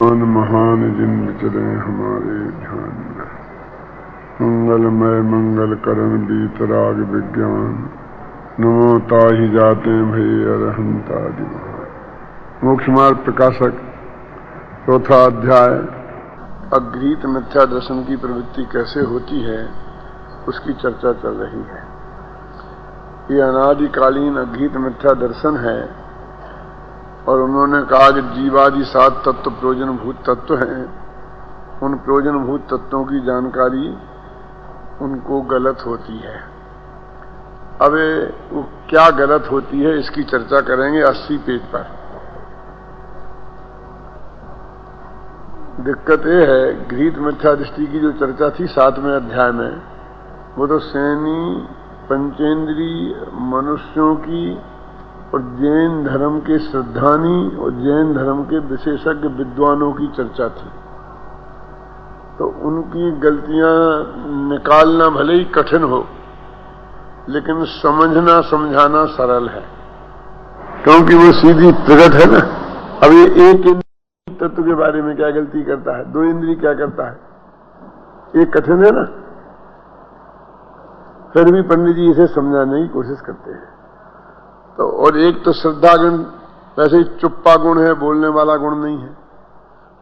महान महान जिन विचरे हमारे ध्यान में, मंगलमय मंगल करण बीतराग विज्ञान, नमो ताहि जाते भय अरहंतादि महान। मोक्ष मार्ग प्रकाशक चौथा अध्याय। अगृहीत मिथ्या दर्शन की प्रवृत्ति कैसे होती है उसकी चर्चा चल रही है। ये अनादिकालीन अगृहीत मिथ्या दर्शन है और उन्होंने कहा कि जीवादि 7 तत्व प्रयोजनभूत तत्व हैं। उन प्रयोजनभूत तत्वों की जानकारी उनको गलत होती है। अब वो क्या गलत होती है इसकी चर्चा करेंगे 80 पेज पर। दिक्कत ये है, गृहीत मिथ्या दृष्टि की जो चर्चा थी 7वें अध्याय में, वो तो सैनी पंचेंद्रीय मनुष्यों की और जैन धर्म के श्रद्धानी और जैन धर्म के विशेषज्ञ विद्वानों की चर्चा थी। तो उनकी गलतियां निकालना भले ही कठिन हो, लेकिन समझना समझाना सरल है, क्योंकि वो सीधी प्रकट है ना। अब ये एक इंद्रिय तत्व के बारे में क्या गलती करता है, 2 इंद्रिय क्या करता है, ये कठिन है ना। फिर भी पंडित जी इसे समझाने की कोशिश करते हैं। तो और एक तो श्रद्धा गुण, वैसे ही चुप्पा गुण है, बोलने वाला गुण नहीं है।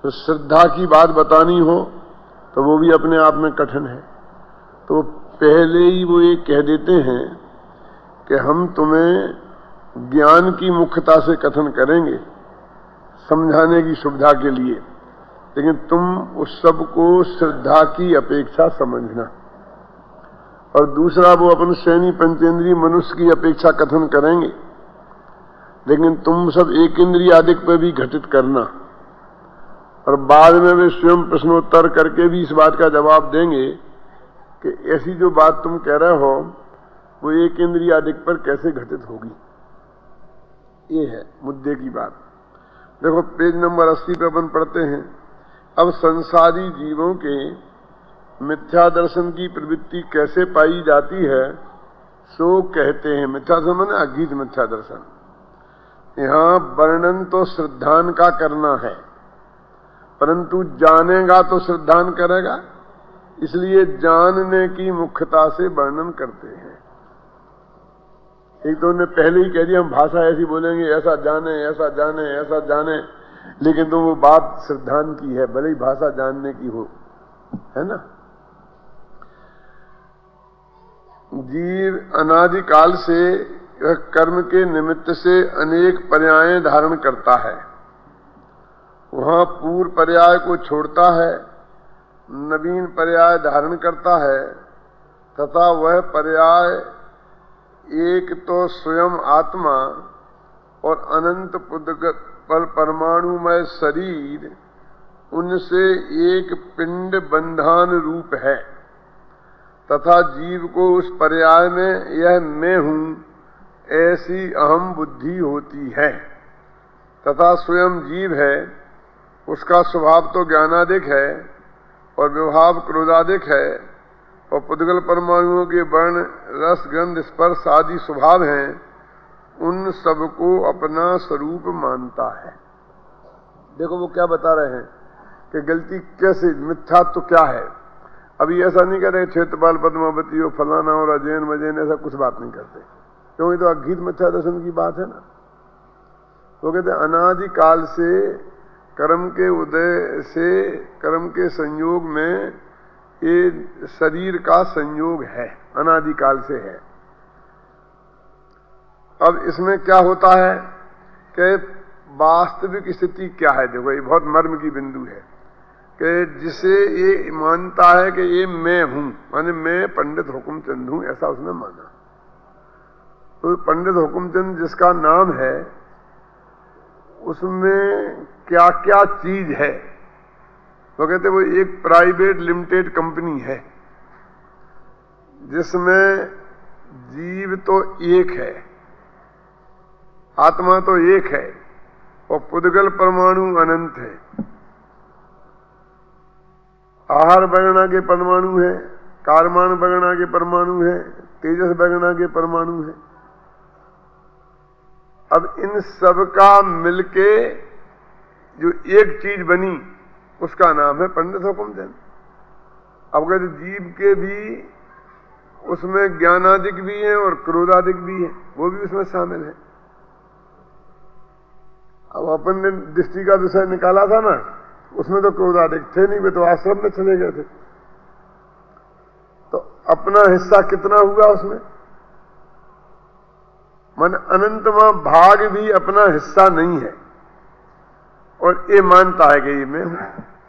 तो श्रद्धा की बात बतानी हो तो वो भी अपने आप में कठिन है। तो पहले ही वो ये कह देते हैं कि हम तुम्हें ज्ञान की मुख्यता से कथन करेंगे समझाने की सुविधा के लिए, लेकिन तुम उस सब को श्रद्धा की अपेक्षा समझना। और दूसरा, वो अपन सैनी पंचेंद्रीय मनुष्य की अपेक्षा कथन करेंगे, लेकिन तुम सब एक इंद्रिय अधिक पर भी घटित करना। और बाद में वे स्वयं प्रश्नोत्तर करके भी इस बात का जवाब देंगे कि ऐसी जो बात तुम कह रहे हो वो एक इंद्रिय अधिक पर कैसे घटित होगी। ये है मुद्दे की बात। देखो पेज नंबर 80 पे अपन पढ़ते हैं। अब संसारी जीवों के मिथ्या दर्शन की प्रवृत्ति कैसे पाई जाती है सो कहते हैं। मिथ्या दर्शन माने अगृहीत मिथ्या दर्शन। यहां वर्णन तो श्रद्धान का करना है, परंतु जानेगा तो श्रद्धान करेगा, इसलिए जानने की मुख्यता से वर्णन करते हैं। एक तो उन्होंने पहले ही कह दिया हम भाषा ऐसी बोलेंगे, ऐसा जाने ऐसा जाने ऐसा जाने, लेकिन तो वो बात श्रद्धान की है, भले ही भाषा जानने की हो, है ना। जीव अनादिकाल से कर्म के निमित्त से अनेक पर्याय धारण करता है। वहां पूर्व पर्याय को छोड़ता है, नवीन पर्याय धारण करता है, तथा वह पर्याय एक तो स्वयं आत्मा और अनंत परमाणुमय शरीर, उनसे एक पिंड बंधान रूप है। तथा जीव को उस पर्याय में यह मैं हूं ऐसी अहम बुद्धि होती है। तथा स्वयं जीव है, उसका स्वभाव तो ज्ञानादिक है और व्यवहार क्रोधादिक है, और पुद्गल परमाणुओं के वर्ण रस गंध स्पर्श आदि स्वभाव हैं, उन सबको अपना स्वरूप मानता है। देखो वो क्या बता रहे हैं कि गलती कैसे, मिथ्या तो क्या है। अभी ऐसा नहीं कर रहे क्षेत्रपाल पद्मावती हो फलाना और अजैन मजैन, ऐसा कुछ बात नहीं करते, क्योंकि तो अगृहीत मिथ्या दर्शन की बात है ना। वो कहते अनादिकाल से कर्म के उदय से कर्म के संयोग में ये शरीर का संयोग है, अनादिकाल से है। अब इसमें क्या होता है कि वास्तविक स्थिति क्या है। देखो ये बहुत मर्म की बिंदु है कि जिसे ये मानता है कि ये मैं हूं, माने मैं पंडित हुकुमचंद हूं, ऐसा उसने माना। तो पंडित हुकुमचंद जिसका नाम है उसमें क्या क्या चीज है, तो कहते वो एक प्राइवेट लिमिटेड कंपनी है जिसमें जीव तो एक है, आत्मा तो एक है, और पुद्गल परमाणु अनंत है। आहार वगैरह के परमाणु है, कारमान वगैरह के परमाणु है, तेजस वगैरह के परमाणु है। अब इन सब का मिलके जो एक चीज बनी उसका नाम है पंडित हुकुमचंद। अब कहते जीव के भी उसमें ज्ञानादिक भी है और क्रोधादिक भी है, वो भी उसमें शामिल है। अब अपन ने दृष्टि का विषय निकाला था ना, उसमें तो क्रोधादिक थे नहीं, वे तो आश्रम में चले गए थे। तो अपना हिस्सा कितना हुआ उसमें? मन अनंतमा भाग भी अपना हिस्सा नहीं है और ये मानता है कि ये मैं हूं।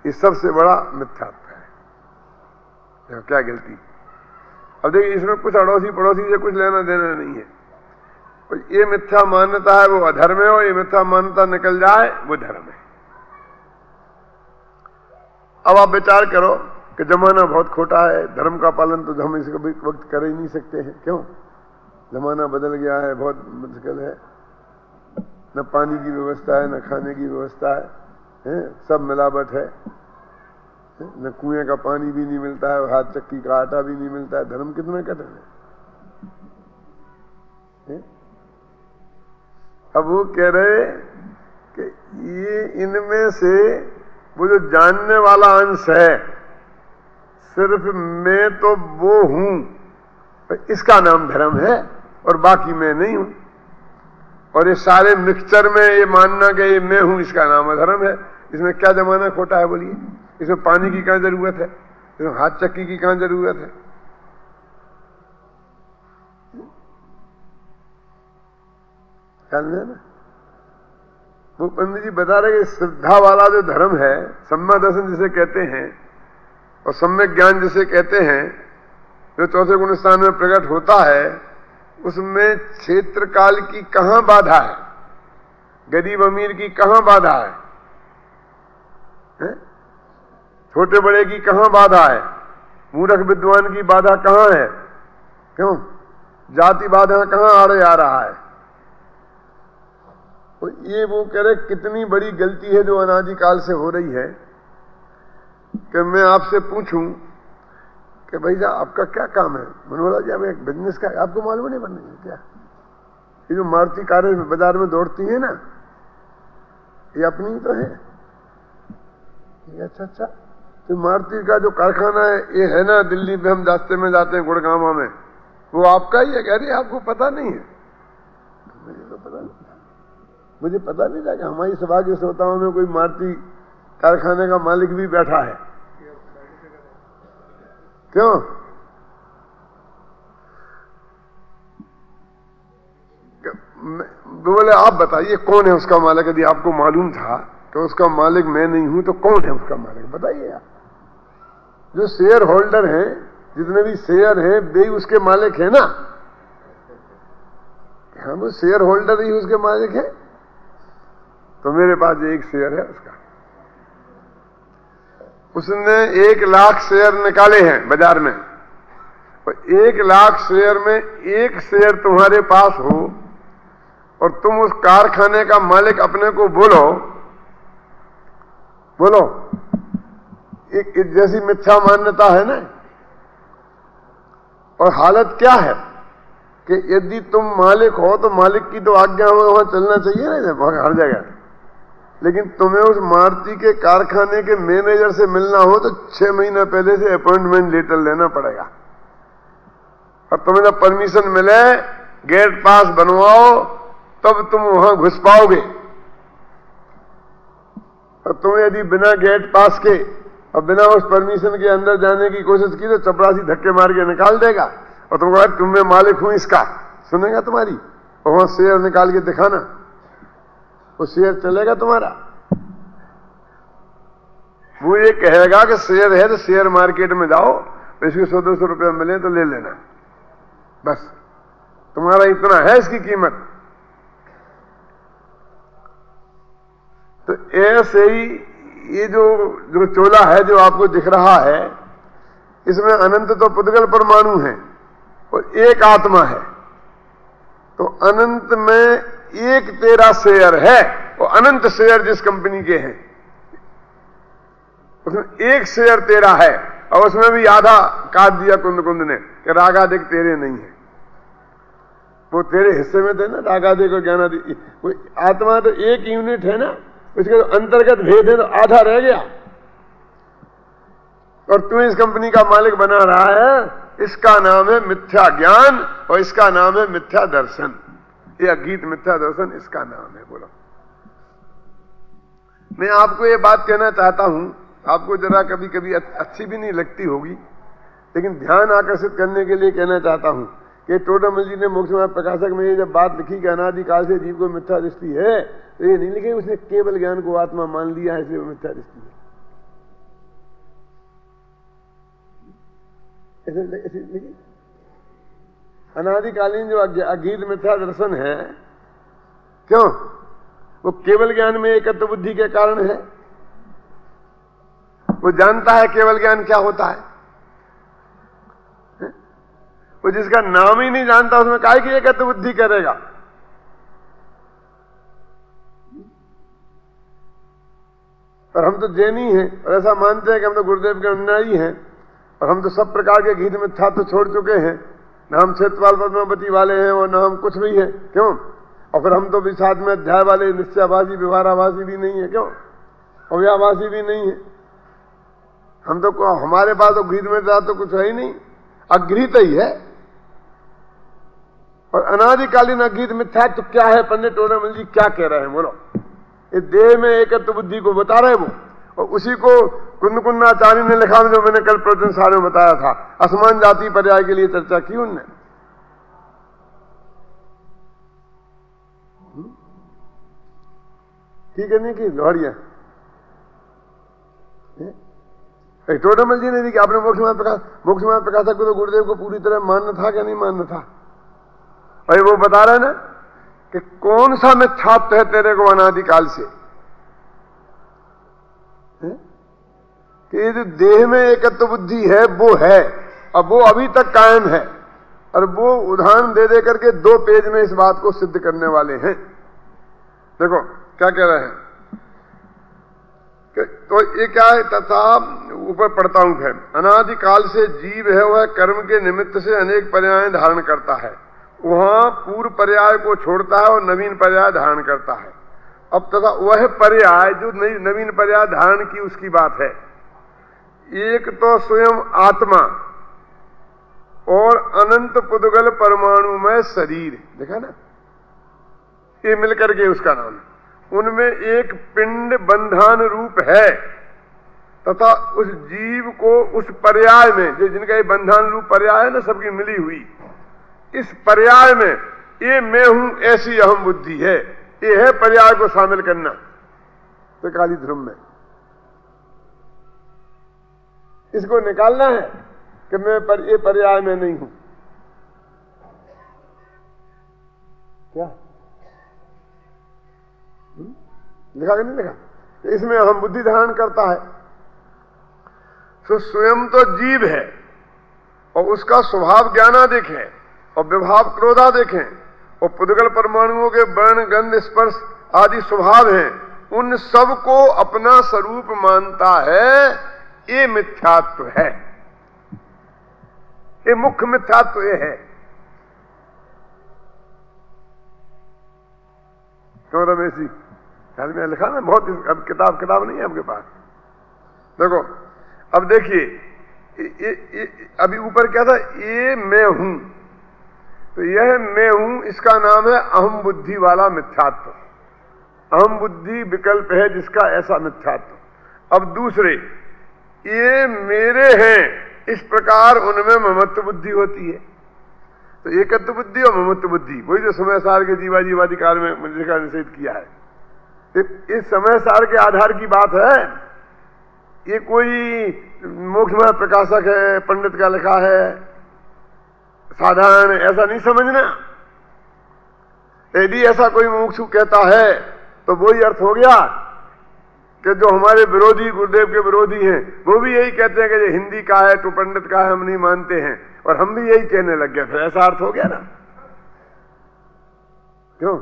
ये सबसे बड़ा मिथ्यात्व है। क्या गलती? अब देखिए, इसमें कुछ अड़ोसी पड़ोसी से कुछ लेना देना नहीं है। और ये मिथ्या मान्यता है वो अधर्म है, और ये मिथ्या मान्यता निकल जाए वो धर्म है। अब आप विचार करो कि जमाना बहुत खोटा है, धर्म का पालन तो हम इस वक्त कर ही नहीं सकते हैं। क्यों? जमाना बदल गया है, बहुत मुश्किल है। न पानी की व्यवस्था है, न खाने की व्यवस्था है, सब मिलावट है। न कुएं का पानी भी नहीं मिलता है, हाथ चक्की का आटा भी नहीं मिलता है। धर्म कितना कठिन है। अब वो कह रहे कि ये इनमें से वो जो जानने वाला अंश है, सिर्फ मैं तो वो हूं, इसका नाम धर्म है, और बाकी मैं नहीं हूं। और ये सारे मिक्सचर में ये मानना कि ये मैं हूं, इसका नाम अधर्म है। इसमें क्या जमाना खोटा है बोलिए? इसमें पानी की कहां जरूरत है? इसमें हाथ चक्की की कहां जरूरत है? ख्याल में है ना? वो पंडित जी बता रहे कि श्रद्धा वाला जो धर्म है, सम्मा दर्शन जिसे कहते हैं और सम्यक ज्ञान जिसे कहते हैं, जो चौथे गुण स्थान में प्रकट होता है, उसमें क्षेत्र काल की कहां बाधा है? गरीब अमीर की कहां बाधा है? छोटे बड़े की कहां बाधा है? मूर्ख विद्वान की बाधा कहां है? क्यों? जाति बाधा कहां आड़े आ रहा है? तो ये वो कह रहे कितनी बड़ी गलती है जो अनादिकाल से हो रही है। कि मैं आपसे पूछूं कि भैया आपका क्या काम है? मैंने बोला जी हमें एक बिजनेस का, आपको मालूम नहीं बनने क्या? ये जो मारुति कारें बाजार में दौड़ती है ना, ये अपनी तो है। अच्छा, तो मारुति का जो कारखाना है ये है ना दिल्ली में, हम रास्ते में जाते हैं गुड़गांव में, वो आपका ही है? कह रही आपको पता नहीं है? मुझे तो पता नहीं था, मुझे पता नहीं था कि हमारी सभा के श्रोताओं में कोई मारुति कारखाने का मालिक भी बैठा है। क्यों? बोले आप बताइए कौन है उसका मालिक? यदि आपको मालूम था कि उसका मालिक मैं नहीं हूं तो कौन है उसका मालिक? बताइए आप। जो शेयर होल्डर हैं, जितने भी शेयर हैं, वे उसके मालिक है ना? हाँ, वो शेयर होल्डर ही उसके मालिक है। तो मेरे पास एक शेयर है उसका, उसने 1 लाख शेयर निकाले हैं बाजार में, और 1 लाख शेयर में एक शेयर तुम्हारे पास हो और तुम उस कारखाने का मालिक अपने को बोलो, एक जैसी मिथ्या मान्यता है ना। और हालत क्या है कि यदि तुम मालिक हो तो मालिक की तो आज्ञा में वहां चलना चाहिए ना हर जगह। लेकिन तुम्हें उस मारुति के कारखाने के मैनेजर से मिलना हो तो 6 महीना पहले से अपॉइंटमेंट लेटर लेना पड़ेगा, और तुम्हें जब परमिशन मिले, गेट पास बनवाओ, तब तुम वहां घुस पाओगे। और तुम्हें यदि बिना गेट पास के और बिना उस परमिशन के अंदर जाने की कोशिश की तो चपरासी धक्के मार के निकाल देगा, और तुमको कहा तुम मैं मालिक हूं इसका, सुनेगा तुम्हारी? और वहां शेयर निकाल के दिखाना, वो शेयर चलेगा तुम्हारा? वो ये कहेगा कि शेयर है तो शेयर मार्केट में जाओ, इसके 100-200 रुपये मिले तो ले लेना, बस तुम्हारा इतना है इसकी कीमत। तो ऐसे ही ये जो चोला है जो आपको दिख रहा है, इसमें अनंत तो पुद्गल परमाणु है और एक आत्मा है। तो अनंत में एक तेरा शेयर है, और अनंत शेयर जिस कंपनी के हैं उसमें एक शेयर तेरा है, और उसमें भी आधा काट दिया कुंद ने कि रागादिक तेरे नहीं है। वो तेरे हिस्से में थे ना, रागादिक और ज्ञानादिक। कोई आत्मा तो एक यूनिट है ना, उसके अंतर्गत भेद है तो आधा रह गया, और तू इस कंपनी का मालिक बना रहा है। इसका नाम है मिथ्या ज्ञान और इसका नाम है मिथ्या दर्शन। ये अगीत मिथ्या दर्शन इसका नाम है। बोलो, मैं आपको ये बात कहना चाहता हूं, आपको जरा कभी कभी अच्छी भी नहीं लगती होगी, लेकिन ध्यान आकर्षित करने के लिए कहना चाहता हूं कि टोडामल जी ने मोक्ष मार्ग प्रकाशक में ये जब बात लिखी कि अनादिकाल से जीव को मिथ्या दृष्टि है, तो ये नहीं लिखे उसने केवल ज्ञान को आत्मा मान लिया है इसलिए वो मिथ्या दृष्टि है। ऐसे लिखी अनादिकालीन जो अगीत मिथ्या दर्शन है, क्यों? वो केवल ज्ञान में एकत्व बुद्धि के कारण है। वो जानता है केवल ज्ञान क्या होता है। वो जिसका नाम ही नहीं जानता उसमें काहे की एकत्व बुद्धि करेगा। और हम तो जैनी हैं और ऐसा मानते हैं कि हम तो गुरुदेव के अनुयायी हैं और हम तो सब प्रकार के गीत मिथ्यात्व छोड़ चुके हैं। न हम क्षेत्रपाल पद्मावती वाले हैं और न हम कुछ भी हैं, क्यों? और फिर हम तो भी साथ में अध्याय वाले निश्चयवासी व्यवहाराभासी भी नहीं है, क्यों? अव्याभासी भी नहीं है। हम तो हमारे पास तो गीत में तो कुछ है ही नहीं, अगृहित ही है। और अनादिकालीन अगीत मिथ्यात्व क्या है? पंडित टोडामल जी क्या कह रहे हैं? बोलो, इस देह में एकत्व बुद्धि को बता रहे वो, और उसी को कुंदकुंदाचार्य ने लिखा जो मैंने कल प्रवचन सारे में बताया था, असमान जाति पर्याय के लिए चर्चा की उनने। ठीक है, नहीं की लोहड़िया टोडामल जी ने दी कि आपने मोक्ष मार्ग प्रकाशक को तो गुरुदेव को पूरी तरह मानना था क्या नहीं मानना था? भाई वो बता रहे ना कि कौन सा मिथ्यात्व है तेरे को अनादिकाल से, कि ये जो देह में एकत्व बुद्धि है वो है, अब वो अभी तक कायम है। और वो उदाहरण दे दे करके 2 पेज में इस बात को सिद्ध करने वाले हैं। देखो क्या कह रहे हैं, तो ये क्या है? तथा ऊपर पढ़ता हूं फिर, अनादिकाल से जीव है वह कर्म के निमित्त से अनेक पर्याय धारण करता है। वहां पूर्व पर्याय को छोड़ता है और नवीन पर्याय धारण करता है। अब तथा वह पर्याय जो नवीन पर्याय धारण की उसकी बात है। एक तो स्वयं आत्मा और अनंत पुद्गल परमाणु में शरीर, देखा ना, ये मिलकर के उसका नाम है। उनमें एक पिंड बंधान रूप है तथा उस जीव को उस पर्याय में, जो जिनका ये बंधान रूप पर्याय है ना सबकी मिली हुई, इस पर्याय में ये मैं हूं ऐसी अहम बुद्धि है। ये है पर्याय को शामिल करना तो काली ध्रुव में। इसको निकालना है कि मैं ये पर्याय में नहीं हूं। क्या लिखा कि नहीं लिखा? इसमें अहम बुद्धि धारण करता है। तो स्वयं तो जीव है और उसका स्वभाव ज्ञानादिक है और विभाव क्रोधादिक है और पुद्गल परमाणुओं के वर्ण गंध स्पर्श आदि स्वभाव हैं, उन सब को अपना स्वरूप मानता है। ये मिथ्यात्व है, ये मुख्य मिथ्यात्व ये है। क्यों रमेशी में लिखा ना बहुत, अब किताब नहीं है आपके पास। देखो अब देखिए, अभी ऊपर क्या था? ये मैं हूं, तो यह मैं हूं इसका नाम है अहम बुद्धि वाला मिथ्यात्व। अहम बुद्धि विकल्प है जिसका ऐसा मिथ्यात्व। अब दूसरे, ये मेरे हैं, इस प्रकार उनमें ममत्व बुद्धि होती है। तो एकत्व बुद्धि और ममत्व बुद्धि, वही जो समय सार के जीवाधिकार में जिसका निषेध किया है, इस समय सार के आधार की बात है। ये कोई मोक्ष मार्ग प्रकाशक है, पंडित का लिखा है, साधारण ऐसा नहीं समझना। यदि ऐसा कोई मुमुक्षु कहता है तो वही अर्थ हो गया कि जो हमारे विरोधी, गुरुदेव के विरोधी हैं, वो भी यही कहते हैं कि ये हिंदी का है तो पंडित का है, हम नहीं मानते हैं, और हम भी यही कहने लग गए। फिर ऐसा अर्थ हो गया ना? क्यों?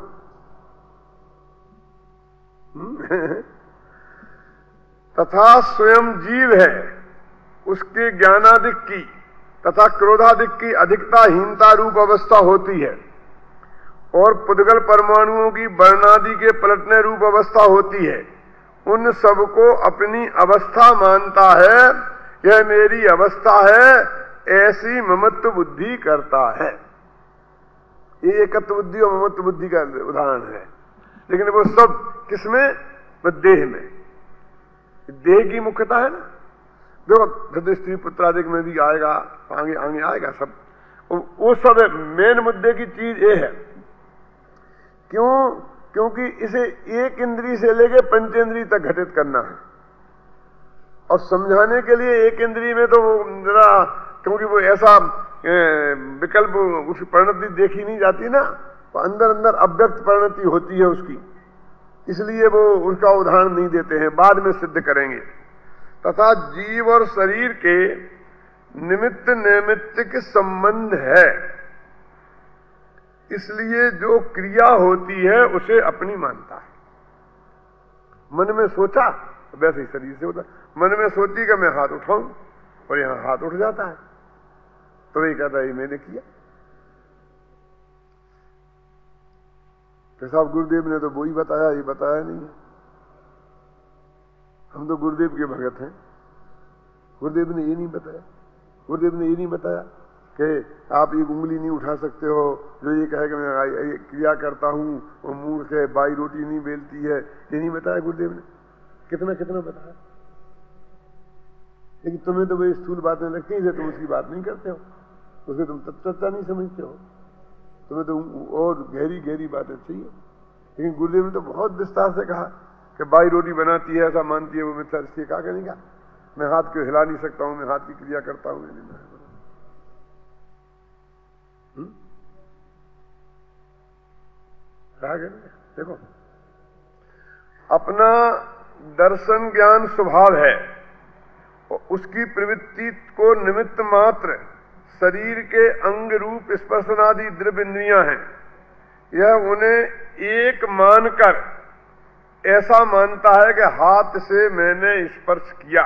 तथा स्वयं जीव है, उसके ज्ञानादिक की तथा क्रोधादिक की अधिकता हीनता रूप अवस्था होती है और पुद्गल परमाणुओं की वर्णादि के पलटने रूप अवस्था होती है। उन सबको अपनी अवस्था मानता है, यह मेरी अवस्था है, ऐसी ममत्व बुद्धि करता है। ये एकत्व बुद्धि और ममत्व बुद्धि का उदाहरण है। लेकिन वो सब किसमें? वो देह में। देह की मुख्यता है ना। देखो हृदय स्त्री पुत्रादिक में भी आएगा, आगे आगे आएगा सब। वो सब मेन मुद्दे की चीज ये है। क्यों? क्योंकि इसे एक इंद्री से लेके पंचेंद्री तक घटित करना है, और समझाने के लिए एक इंद्री में तो जरा, क्योंकि वो ऐसा विकल्प, उसकी परिणति देखी नहीं जाती ना, तो अंदर अंदर अव्यक्त परिणति होती है उसकी, इसलिए वो उसका उदाहरण नहीं देते हैं, बाद में सिद्ध करेंगे। तथा जीव और शरीर के निमित्त नैमित्तिक संबंध है, इसलिए जो क्रिया होती है उसे अपनी मानता है। मन में सोचा वैसे ही शरीर से होता। मन में सोची कि मैं हाथ उठाऊं, और यहां हाथ उठ जाता है, तो ये कहता है मैंने किया। तो साहब गुरुदेव ने तो वही बताया, ये बताया नहीं है। हम तो गुरुदेव के भगत हैं, गुरुदेव ने ये नहीं बताया। गुरुदेव ने ये नहीं बताया कि आप एक उंगली नहीं उठा सकते हो, जो ये कहे कि मैं ये क्रिया करता हूं, वो मूर्ख है, बाई रोटी नहीं बेलती है, ये नहीं बताया गुरुदेव ने। कितना कितना बताया, लेकिन तुम्हें तो वो स्थूल बातें लगती हैं, तुम उसकी बात नहीं करते हो, उसे तुम तत्वता नहीं समझते हो, तुम्हें तो और गहरी गहरी बातें चाहिए। लेकिन गुरुदेव ने तो बहुत विस्तार से कहा कि बाई रोटी बनाती है, ऐसा मानती है वो मिथ्या। इसलिए कहा करेगा मैं हाथ को हिला नहीं सकता हूं, मैं हाथ की क्रिया करता हूं, देखो अपना दर्शन ज्ञान स्वभाव है, और उसकी प्रवृत्ति को निमित्त मात्र शरीर के अंग रूप स्पर्शनादि द्रव्य इंद्रियां हैं। यह उन्हें एक मानकर ऐसा मानता है कि हाथ से मैंने स्पर्श किया,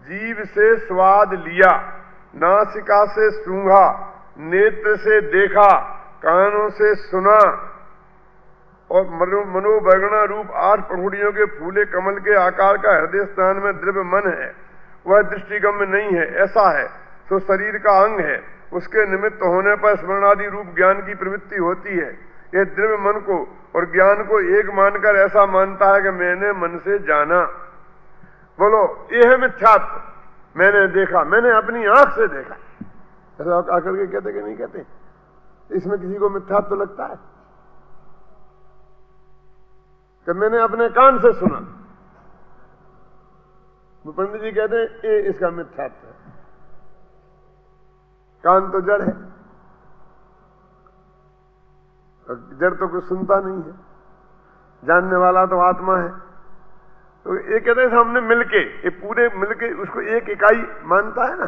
जीभ से स्वाद लिया, नासिका से सूंघा, नेत्र से देखा, कानों से सुना, और मनोवर्गणा रूप 8 पंखुड़ियों के फूले कमल के आकार का हृदय स्थान में द्रव्य मन है, वह दृष्टिगम्य नहीं है, ऐसा है। तो शरीर का अंग है, उसके निमित्त होने पर स्मरणादि रूप ज्ञान की प्रवृत्ति होती है। यह द्रव्य मन को और ज्ञान को एक मानकर ऐसा मानता है कि मैंने मन से जाना। बोलो ये है मिथ्यात्व, मैंने देखा, मैंने अपनी आंख से देखा, ऐसा आकर के कहते कि नहीं कहते? इसमें किसी को मिथ्यात्व लगता है कि मैंने अपने कान से सुना? पंडित जी कहते हैं ये इसका मिथ्यात्व है। कान तो जड़ है, जड़ तो कुछ सुनता नहीं है, जानने वाला तो आत्मा है। तो ये कहते हैं हमने मिलके, ये पूरे मिलके उसको एक इकाई मानता है ना।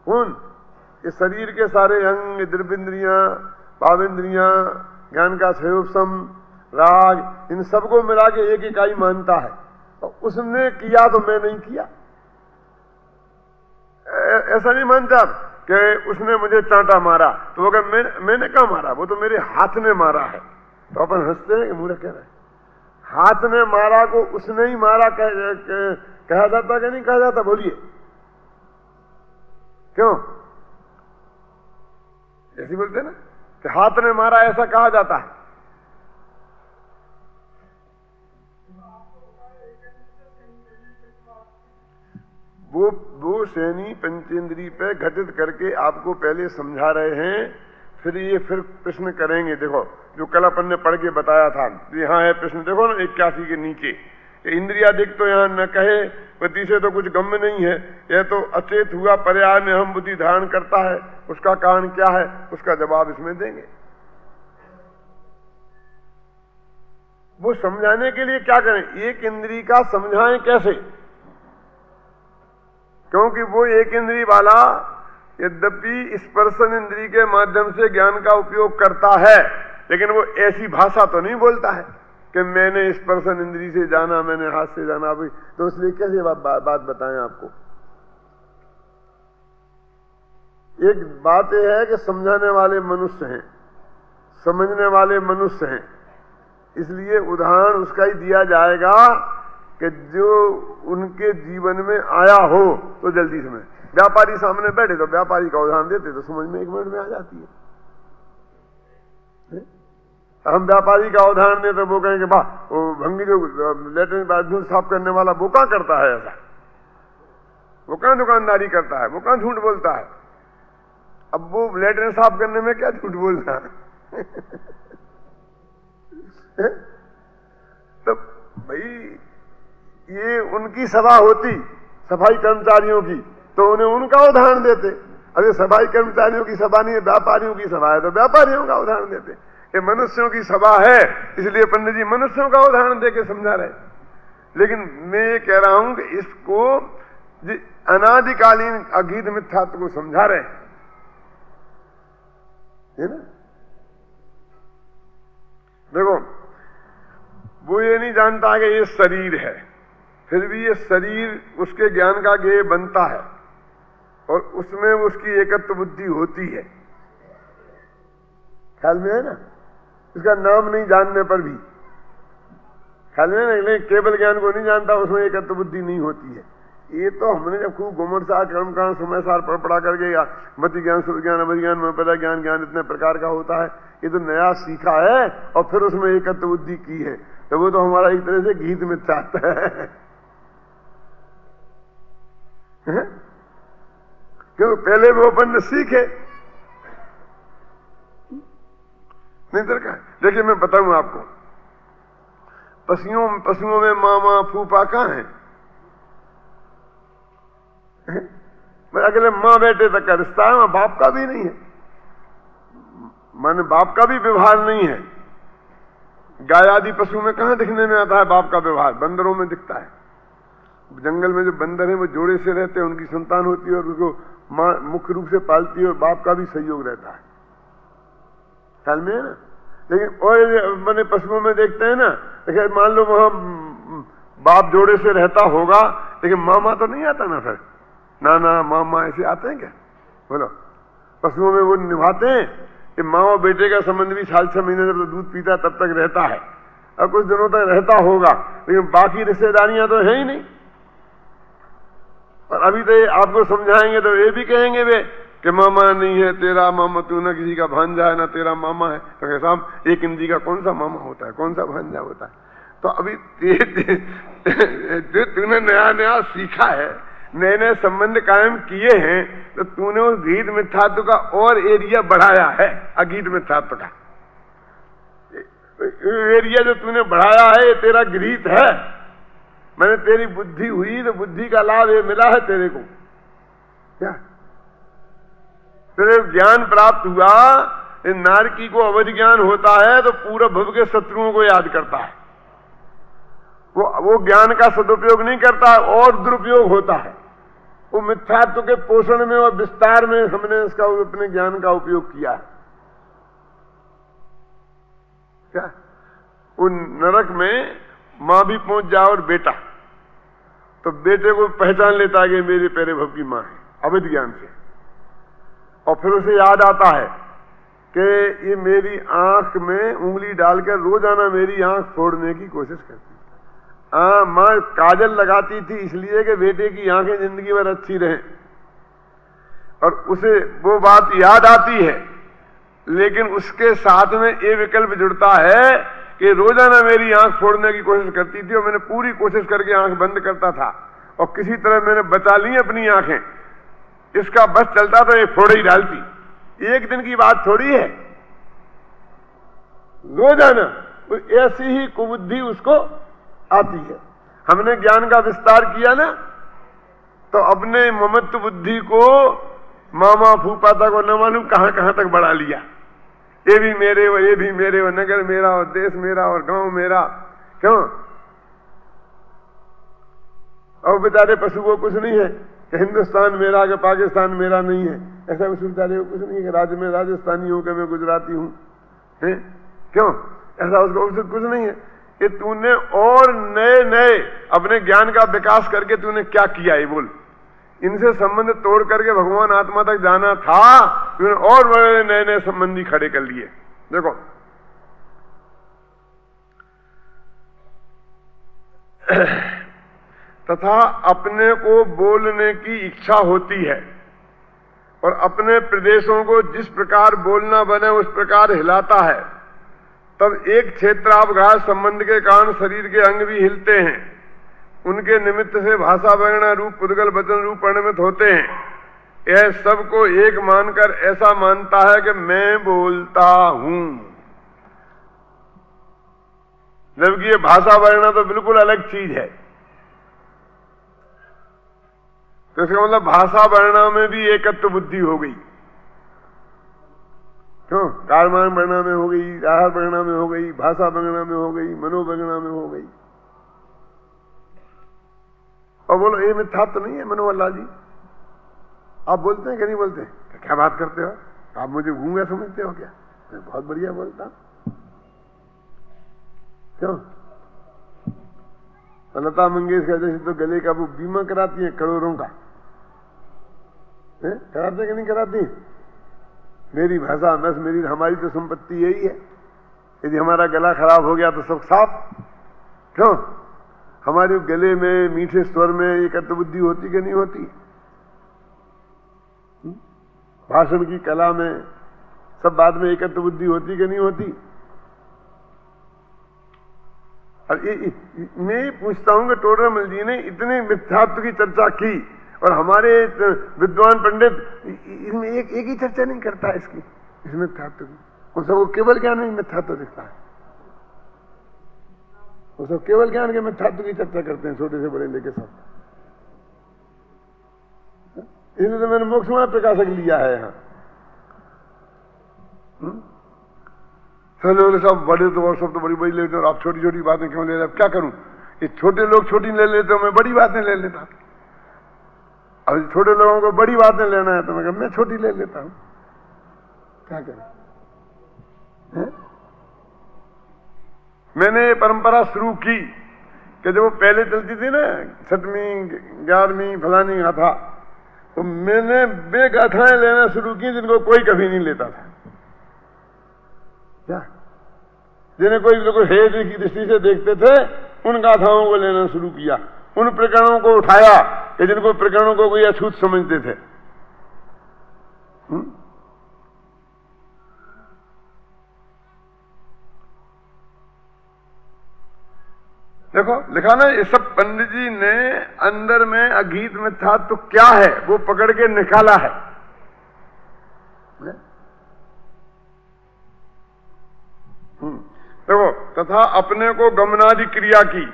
कौन? ये शरीर के सारे अंग, द्रव्येंद्रियां, भावेंद्रियां, ज्ञान का संयोपम, राग, इन सबको मिला के एक इकाई मानता है। और उसने किया तो मैं नहीं किया, ऐसा नहीं मानता कि उसने मुझे चांटा मारा तो वो मैंने कहा मारा, वो तो मेरे हाथ ने मारा है। तो अपन हंसते हैं कि मूर्ख कह रहे हैं। हाथ ने मारा को उसने ही मारा कहा जाता कि नहीं कहा जाता? बोलिए क्यों ऐसी बोलते ना कि हाथ ने मारा, ऐसा कहा जाता है। वो श्रेणी पंचेंद्री पे घटित करके आपको पहले समझा रहे हैं, फिर प्रश्न करेंगे। देखो जो कल अपन ने पढ़ के बताया था, यहाँ है प्रश्न, देखो ना 81 के नीचे, इंद्रियादिक तो यहाँ न कहे, पति से तो कुछ गम्य नहीं है, यह तो अचेत हुआ, पर्याय में हम बुद्धि धारण करता है, उसका कारण क्या है? उसका जवाब इसमें देंगे। वो समझाने के लिए क्या करें? एक इंद्री का समझाएं कैसे? क्योंकि वो एक इंद्री वाला यद्यपि स्पर्शन इंद्री के माध्यम से ज्ञान का उपयोग करता है, लेकिन वो ऐसी भाषा तो नहीं बोलता है कि मैंने स्पर्शन इंद्री से जाना, मैंने हाथ से जाना। अभी तो इसलिए कैसे बात बताएं आपको? एक बात यह है कि समझाने वाले मनुष्य हैं, समझने वाले मनुष्य हैं, इसलिए उदाहरण उसका ही दिया जाएगा कि जो उनके जीवन में आया हो तो जल्दी समझ। व्यापारी सामने बैठे तो व्यापारी का उदाहरण देते तो समझ में 1 मिनट में आ जाती है। हम व्यापारी का उदाहरण दें तो वो कहेंगे वाह, वो भंगी जो लेटरिन बाथरूम साफ करने वाला वो कहां करता है ऐसा, वो कहां दुकानदारी करता है, वो कहां झूठ बोलता है। अब वो लेटरिन साफ करने में क्या झूठ बोलता है तो भाई ये उनकी सभा होती सफाई कर्मचारियों की तो उन्हें उनका उदाहरण देते। अब ये सफाई कर्मचारियों की सभा नहीं है, व्यापारियों की सभा है तो व्यापारियों का उदाहरण देते। ये मनुष्यों की सभा है इसलिए पंडित जी मनुष्यों का उदाहरण देके समझा रहे। लेकिन मैं ये कह रहा हूं कि इसको अनादिकालीन अगीध मिथ्यात्व को समझा रहे है ना। देखो वो ये नहीं जानता कि ये शरीर है, फिर भी ये शरीर उसके ज्ञान का ज्ञेय बनता है और उसमें उसकी एकत्व बुद्धि होती है। ख्याल में है ना, इसका नाम नहीं जानने पर भी ख्याल में है ना। केवल ज्ञान को नहीं जानता उसमें एकत्व बुद्धि नहीं होती है। ये तो हमने जब खूब गुमरसार कर्मकांड समयसार पढ़ा करके मति ज्ञान शुद्ध ज्ञान अवधि ज्ञान महपदा ज्ञान ज्ञान इतने प्रकार का होता है, ये तो नया सीखा है और फिर उसमें एकत्व बुद्धि की है तो वो तो हमारा एक तरह से गीत में चाहता है क्योंकि पहले वो अपन सीखे नहीं दरकार। देखिए मैं बताऊं आपको, पशुओं में मामा फूफा कहां है? अगले मां बेटे तक का रिश्ता है, बाप का भी नहीं है। माने बाप का भी व्यवहार नहीं है। गाय आदि पशु में कहां दिखने में आता है बाप का व्यवहार? बंदरों में दिखता है। जंगल में जो बंदर है वो जोड़े से रहते हैं, उनकी संतान होती है और उसको मां मुख्य रूप से पालती है और बाप का भी सहयोग रहता है। ख्याल में है ना। लेकिन और मैंने पशुओं में देखते हैं ना, देखिए मान लो वहां बाप जोड़े से रहता होगा लेकिन मामा तो नहीं आता ना, फिर नाना मामा ऐसे आते हैं क्या? बोलो। पशुओं में वो निभाते हैं कि माँ और बेटे का संबंध भी 6 महीने जब दूध पीता तब तक रहता है और कुछ दिनों तक रहता होगा, लेकिन बाकी रिश्तेदारियां तो है ही नहीं। और अभी तो आपको समझाएंगे तो ये भी कहेंगे वे कि मामा नहीं है तेरा मामा, तू ना किसी का भांजा है ना तेरा मामा है। तो साहब एक इंद्री का कौन सा मामा होता है, कौन सा भांजा होता है? तो अभी जो तूने नया नया सीखा है, नए नए संबंध कायम किए हैं, तो तूने उस गीत मिथ्यात्व का और एरिया बढ़ाया है। अगीत मिथ्यात्व का एरिया जो तूने बढ़ाया है ये तेरा गृहीत है। मैंने तेरी बुद्धि हुई तो बुद्धि का लाभ ये मिला है तेरे को। क्या तेरे ज्ञान प्राप्त हुआ? नारकी को अवधि ज्ञान होता है तो पूरा भव के शत्रुओं को याद करता है। वो ज्ञान का सदुपयोग नहीं करता और दुरुपयोग होता है। वो मिथ्यात्व के पोषण में और विस्तार में हमने इसका अपने ज्ञान का उपयोग किया है। क्या वो नरक में मां भी पहुंच जाए और बेटा, तो बेटे को पहचान लेता है कि मेरे प्यारे भव की मां है अवैध ज्ञान से, और फिर उसे याद आता है कि ये मेरी आंख में उंगली डालकर रोजाना मेरी आंख फोड़ने की कोशिश करती है। मां काजल लगाती थी इसलिए कि बेटे की आंखें जिंदगी भर अच्छी रहें, और उसे वो बात याद आती है, लेकिन उसके साथ में ये विकल्प जुड़ता है कि रोजाना मेरी आंख फोड़ने की कोशिश करती थी और मैंने पूरी कोशिश करके आंख बंद करता था और किसी तरह मैंने बचा ली अपनी आंखें। इसका बस चलता तो ये फोड़ ही डालती। एक दिन की बात थोड़ी है, रोजाना ऐसी ही कुबुद्धि उसको आती है। हमने ज्ञान का विस्तार किया ना, तो अपने ममत्व बुद्धि को मामा फूफा तक और न मालूम कहां कहां तक बढ़ा लिया। ये भी मेरे वो, ये भी मेरे वो, नगर मेरा और देश मेरा और गांव मेरा। क्यों? और बेचारे पशु को कुछ नहीं है कि हिंदुस्तान मेरा कि पाकिस्तान मेरा नहीं है। ऐसा उस बेचारे को कुछ नहीं है कि राज्य में राजस्थानी हूं कि मैं गुजराती हूं। क्यों? ऐसा उसको कुछ नहीं है। कि तूने और नए नए अपने ज्ञान का विकास करके तूने क्या किया है? बोल। इनसे संबंध तोड़ करके भगवान आत्मा तक जाना था, तूने और बड़े नए नए संबंधी खड़े कर लिए। देखो तथा अपने को बोलने की इच्छा होती है और अपने प्रदेशों को जिस प्रकार बोलना बने उस प्रकार हिलाता है, तब एक क्षेत्रावकाश संबंध के कारण शरीर के अंग भी हिलते हैं। उनके निमित्त से भाषा, वर्णा, रूप, पुद्गल, वचन रूप परिणमित होते हैं। यह सबको एक मानकर ऐसा मानता है कि मैं बोलता हूं, जबकि ये भाषा वर्णा तो बिल्कुल अलग चीज है। तो इसका मतलब भाषा वर्णा में भी एकत्व बुद्धि हो गई। क्यों? कालमान वर्णा में हो गई, आहार वर्णा में हो गई, भाषा वर्णा में हो गई, मनोवर्णा में हो गई। और बोलो ये मिथ्या तो नहीं है मनोवल्लाह जी? आप बोलते हैं कि नहीं बोलते? क्या बात करते हो आप? मुझे गूंगा समझते हो क्या? मैं बहुत बढ़िया बोलता। क्यों? लता मंगेशकर जैसे तो गले का वो बीमा कराती है करोड़ों का, कराते कि नहीं कराती? मेरी भाषा बस मेरी, हमारी तो संपत्ति यही है। यदि हमारा गला खराब हो गया तो सब साफ। क्यों? हमारे गले में, मीठे स्वर में एकत्व बुद्धि होती कि नहीं होती? भाषण की कला में, सब बात में एकत्व बुद्धि होती कि नहीं होती? और मैं पूछता हूं कि टोडरमल जी ने इतने मिथ्यात्व की चर्चा की और हमारे विद्वान पंडित इसमें एक ही चर्चा नहीं करता है इसकी, इसमें मिथ्यात्व की। उन सबको केवल ज्ञान में मिथ्यात्व दिखता है। वो सब केवल ज्ञान के मिथ्यात्व की चर्चा करते हैं, छोटे से बड़े लेके सब। इसलिए तो मैंने मोक्षमार्ग प्रकाशक लिया है यहाँ। बोले सब बड़े तो और सब तो बड़ी बड़ी लेते और आप छोटी छोटी बातें क्यों ले रहे? अब क्या करूं? ये छोटे लोग छोटी ले लेते, मैं बड़ी बातें ले लेता। अब छोटे लोगों को बड़ी बातें लेना है तो मैं छोटी ले लेता हूं। क्या करें? मैंने ये परंपरा शुरू की कि जब वो पहले चलती थी ना, 6वीं 11वीं फलानी गाथा, तो मैंने वे गाथाएं लेना शुरू की जिनको कोई कभी नहीं लेता था। क्या? जिन्हें कोई लोग हेय की दृष्टि से देखते थे, उन गाथाओं को लेना शुरू किया। उन प्रकरणों को उठाया कि जिनको प्रकरणों को कोई अछूत समझते थे। देखो लिखा ना, ये सब पंडित जी ने अंदर में अगीत मिथ्यात्व तो क्या है वो पकड़ के निकाला है। देखो, तथा अपने को गमनादि क्रिया की,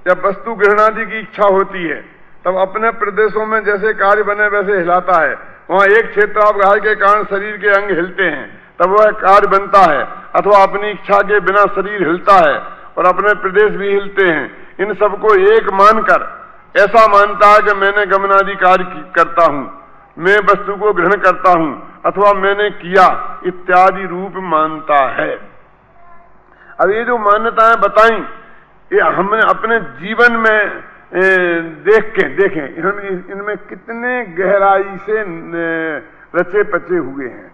जब वस्तु ग्रहणादि की इच्छा होती है तब अपने प्रदेशों में जैसे कार्य बने वैसे हिलाता है। वहां एक क्षेत्रावकाश के कारण शरीर के अंग हिलते हैं, तब वह कार्य बनता है। अथवा अपनी इच्छा के बिना शरीर हिलता है और अपने प्रदेश भी हिलते हैं। इन सबको एक मानकर ऐसा मानता है कि मैंने गमनादि कार्य करता हूं, मैं वस्तु को ग्रहण करता हूं अथवा मैंने किया इत्यादि रूप मानता है। अब ये जो मान्यताएं बताई, ये हमने अपने जीवन में देखें इनमें कितने गहराई से रचे पचे हुए हैं।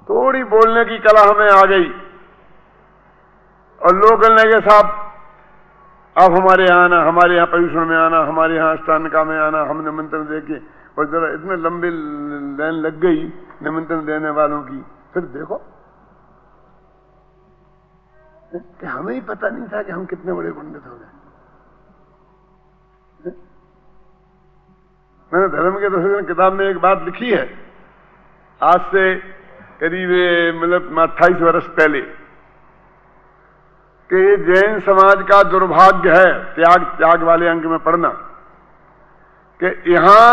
थोड़ी बोलने की कला हमें आ गई और लोग कहने लगे साहब आप हमारे यहाँ आना, हमारे यहाँ पर्यूषण में आना, हमारे यहाँ अष्टांगिका में आना, हम निमंत्रण देके, और जरा इतने लंबी लाइन लग गई निमंत्रण देने वालों की। फिर देखो कि हमें ही पता नहीं था कि हम कितने बड़े पंडित हो गए। मैंने धर्म के दर्शन किताब में एक बात लिखी है, आज से करीब मतलब 28 वर्ष पहले, कि जैन समाज का दुर्भाग्य है, त्याग वाले अंक में पढ़ना, कि यहां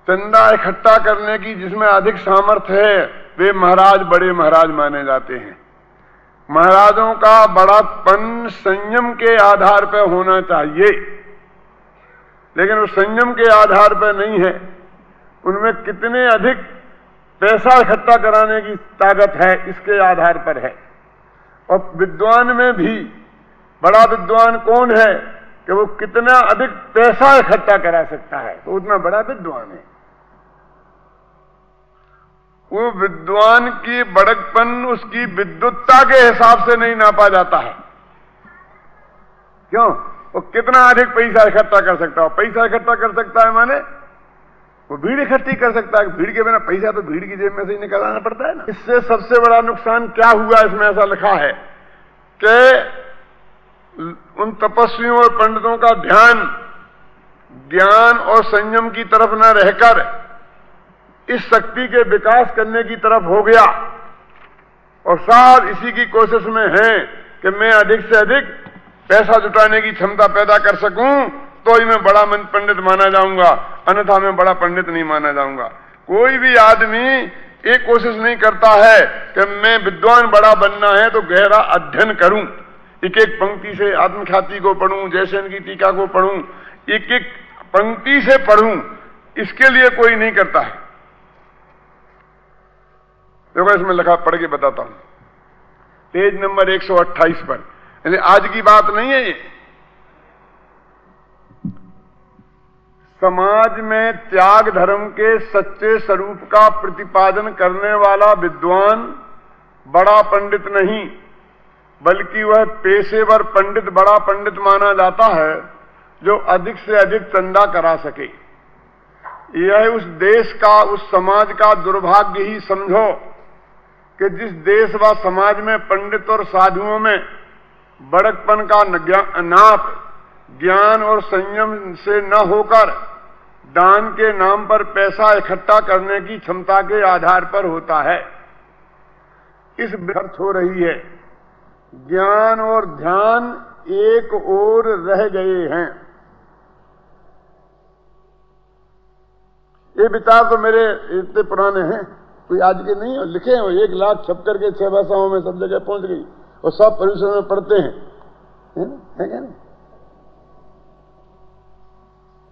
चंदा इकट्ठा करने की जिसमें अधिक सामर्थ्य है वे महाराज बड़े महाराज माने जाते हैं। महाराजों का बड़ापन संयम के आधार पर होना चाहिए, लेकिन वो संयम के आधार पर नहीं है। उनमें कितने अधिक पैसा इकट्ठा कराने की ताकत है इसके आधार पर है। और विद्वान में भी बड़ा विद्वान कौन है कि वो कितना अधिक पैसा इकट्ठा करा सकता है, तो उतना बड़ा विद्वान है। वो विद्वान की बड़कपन उसकी विद्वत्ता के हिसाब से नहीं नापा जाता है। क्यों? वो कितना अधिक पैसा इकट्ठा कर सकता है। पैसा इकट्ठा कर सकता है माने वो भीड़ इकट्ठी कर सकता है। भीड़ के बिना पैसा तो भीड़ की जेब में से ही निकालना पड़ता है ना। इससे सबसे बड़ा नुकसान क्या हुआ, इसमें ऐसा लिखा है कि उन तपस्वियों और पंडितों का ध्यान ज्ञान और संयम की तरफ न रहकर इस शक्ति के विकास करने की तरफ हो गया, और सब इसी की कोशिश में हैं कि मैं अधिक से अधिक पैसा जुटाने की क्षमता पैदा कर सकूं तो ही मैं बड़ा पंडित माना जाऊंगा, अन्यथा मैं बड़ा पंडित नहीं माना जाऊंगा। कोई भी आदमी एक कोशिश नहीं करता है कि मैं विद्वान बड़ा बनना है तो गहरा अध्ययन करूं, एक एक पंक्ति से आत्मख्याति को पढ़ूं, जयसेन की टीका को पढ़ूं, एक एक पंक्ति से पढ़ूं, इसके लिए कोई नहीं करता है। देखो इसमें लिखा, पढ़ के बताता हूं, पेज नंबर 128 पर। यानी आज की बात नहीं है ये। समाज में त्याग धर्म के सच्चे स्वरूप का प्रतिपादन करने वाला विद्वान बड़ा पंडित नहीं, बल्कि वह पेशेवर पंडित बड़ा पंडित माना जाता है जो अधिक से अधिक चंदा करा सके। यह उस देश का, उस समाज का दुर्भाग्य ही समझो कि जिस देश व समाज में पंडित और साधुओं में बड़कपन का नाप ज्ञान और संयम से न होकर दान के नाम पर पैसा इकट्ठा करने की क्षमता के आधार पर होता है, इस खर्च हो रही है। ज्ञान और ध्यान एक ओर रह गए हैं। ये विचार तो मेरे इतने पुराने हैं, कोई आज के नहीं है, लिखे हैं। 1 लाख छप करके 6 भाषाओं में सब जगह पहुंच गई और सब परिसर में पढ़ते हैं, है ना? है क्या नहीं?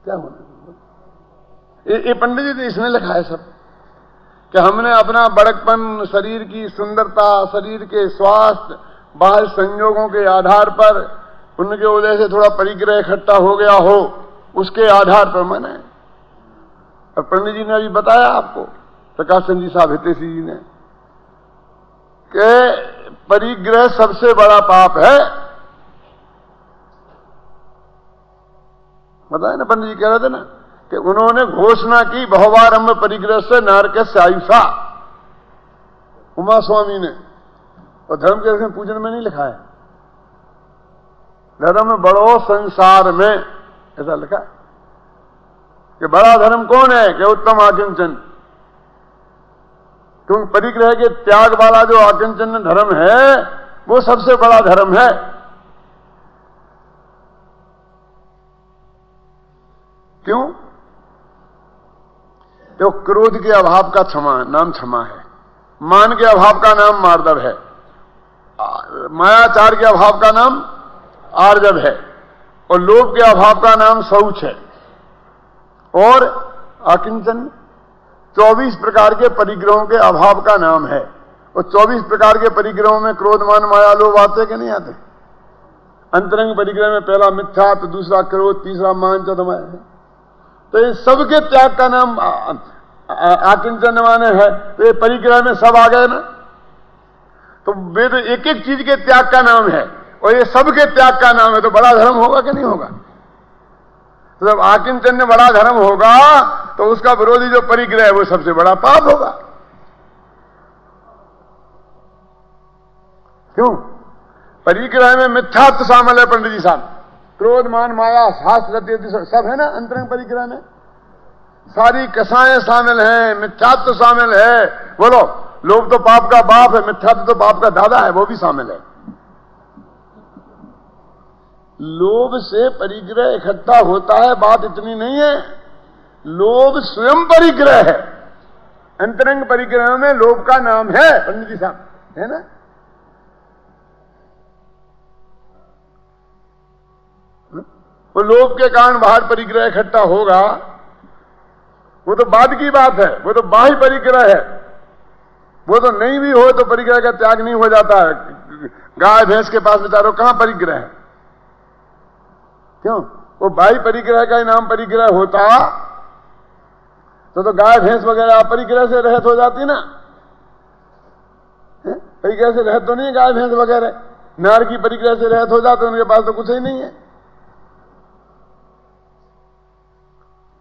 क्या होना ये पंडित जी ने इसमें लिखा है सब कि हमने अपना बड़कपन, शरीर की सुंदरता, शरीर के स्वास्थ्य, बाहर संयोगों के आधार पर उनके वजह से थोड़ा परिग्रह इकट्ठा हो गया हो, उसके आधार पर माने। और पंडित जी ने अभी बताया आपको, प्रकाश चंद जी साहब हितेशी जी ने, कि परिग्रह सबसे बड़ा पाप है। बताया ना, पंडित जी कह रहे थे ना कि उन्होंने घोषणा की बहुवारंभ परिग्रह से नारकस्य आयुषा, उमा स्वामी ने। और धर्म के रस्म पूजन में नहीं लिखा है, धर्म बड़ो संसार में ऐसा लिखा कि बड़ा धर्म कौन है कि उत्तम आकिंचन। क्योंकि परिग्रह के त्याग वाला जो आकिंचन धर्म है वो सबसे बड़ा धर्म है। क्यों? तो क्रोध के अभाव का नाम क्षमा है, मान के अभाव का नाम मार्दव है, मायाचार के अभाव का नाम आर्जव है, और लोभ के अभाव का नाम शौच है, और आकिंचन 24 प्रकार के परिग्रहों के अभाव का नाम है। और 24 प्रकार के परिग्रहों में क्रोध, मान, माया, लोभ आते कि नहीं आते? अंतरंग परिग्रह में पहला मिथ्या, तो दूसरा क्रोध, तीसरा मान, चौथा माया। तो ये सबके त्याग का नाम आकिंचन माने है। तो ये परिग्रह में सब आ गए ना। तो वेद एक एक चीज के त्याग का नाम है और ये सबके त्याग का नाम है, तो बड़ा धर्म होगा कि नहीं होगा? तो जब आकिंचन बड़ा धर्म होगा तो उसका विरोधी जो परिग्रह है वो सबसे बड़ा पाप होगा। क्यों? परिग्रह में मिथ्यात्व शामिल है पंडित जी साहब, क्रोध, मान, माया, शास्त्र सब है ना। अंतरंग परिग्रह में सारी कसाएं शामिल हैं, मिथ्यात्व शामिल है। बोलो, लोभ तो पाप का बाप है, मिथ्यात्व तो पाप का दादा है, वो भी शामिल है। लोभ से परिग्रह इकट्ठा होता है, बात इतनी नहीं है। लोभ स्वयं परिग्रह है। अंतरंग परिग्रह में लोभ का नाम है पंडित जी साहब, है ना। वो लोभ के कारण बाहर परिग्रह इकट्ठा होगा, वो तो बाद की बात है, वो तो बाह्य परिग्रह है। वो तो नहीं भी हो तो परिग्रह का त्याग नहीं हो जाता है। गाय भैंस के पास बेचारों कहां परिग्रह है? क्यों? वो बाह्य परिग्रह का इनाम परिग्रह होता तो गाय भैंस वगैरह परिग्रह से रहित हो जाती ना। परिग्रह से रहत तो नहीं है गाय भैंस वगैरह, नार की परिग्रह से रहत हो जाते उनके पास तो कुछ ही नहीं है।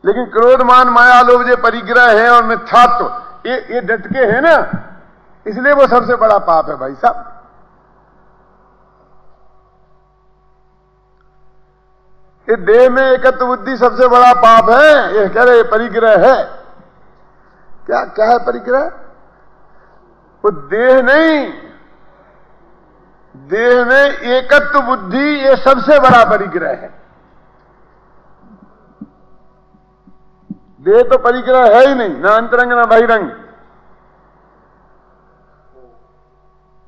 लेकिन क्रोध मान माया लोभ जो परिग्रह है और मिथ्यात्व ये डटके हैं ना, इसलिए वो सबसे बड़ा पाप है भाई साहब। ये देह में एकत्व बुद्धि सबसे बड़ा पाप है। ये कह रहे परिग्रह है, क्या क्या है परिग्रह? वो देह नहीं, देह में एकत्व बुद्धि ये सबसे बड़ा परिग्रह है। देह तो परिग्रह है ही नहीं, ना अंतरंग ना बहिरंग।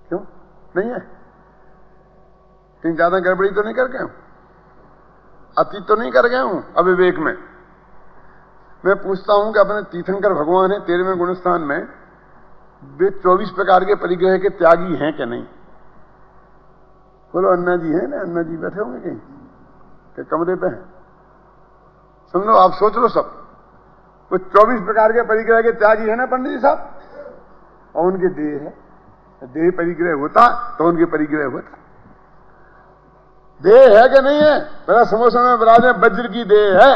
क्यों नहीं है? कहीं ज्यादा गड़बड़ी तो नहीं कर गया हूं, अति तो नहीं कर गया हूं अविवेक में? मैं पूछता हूं कि अपने तीर्थंकर भगवान है 13वें गुण स्थान में, वे 24 प्रकार के परिग्रह के त्यागी हैं कि नहीं? बोलो अन्ना जी है ना, अन्ना जी बैठे होंगे कहीं के कमरे पे हैं, सुन लो, आप सोच लो सब। वो 24 प्रकार के परिग्रह के त्यागी है ना पंडित जी साहब, और उनके देह है, देह परिग्रह होता तो उनके परिग्रह होता। देह है कि नहीं है? बड़ा समोसा में बराज में वज्र की देह है,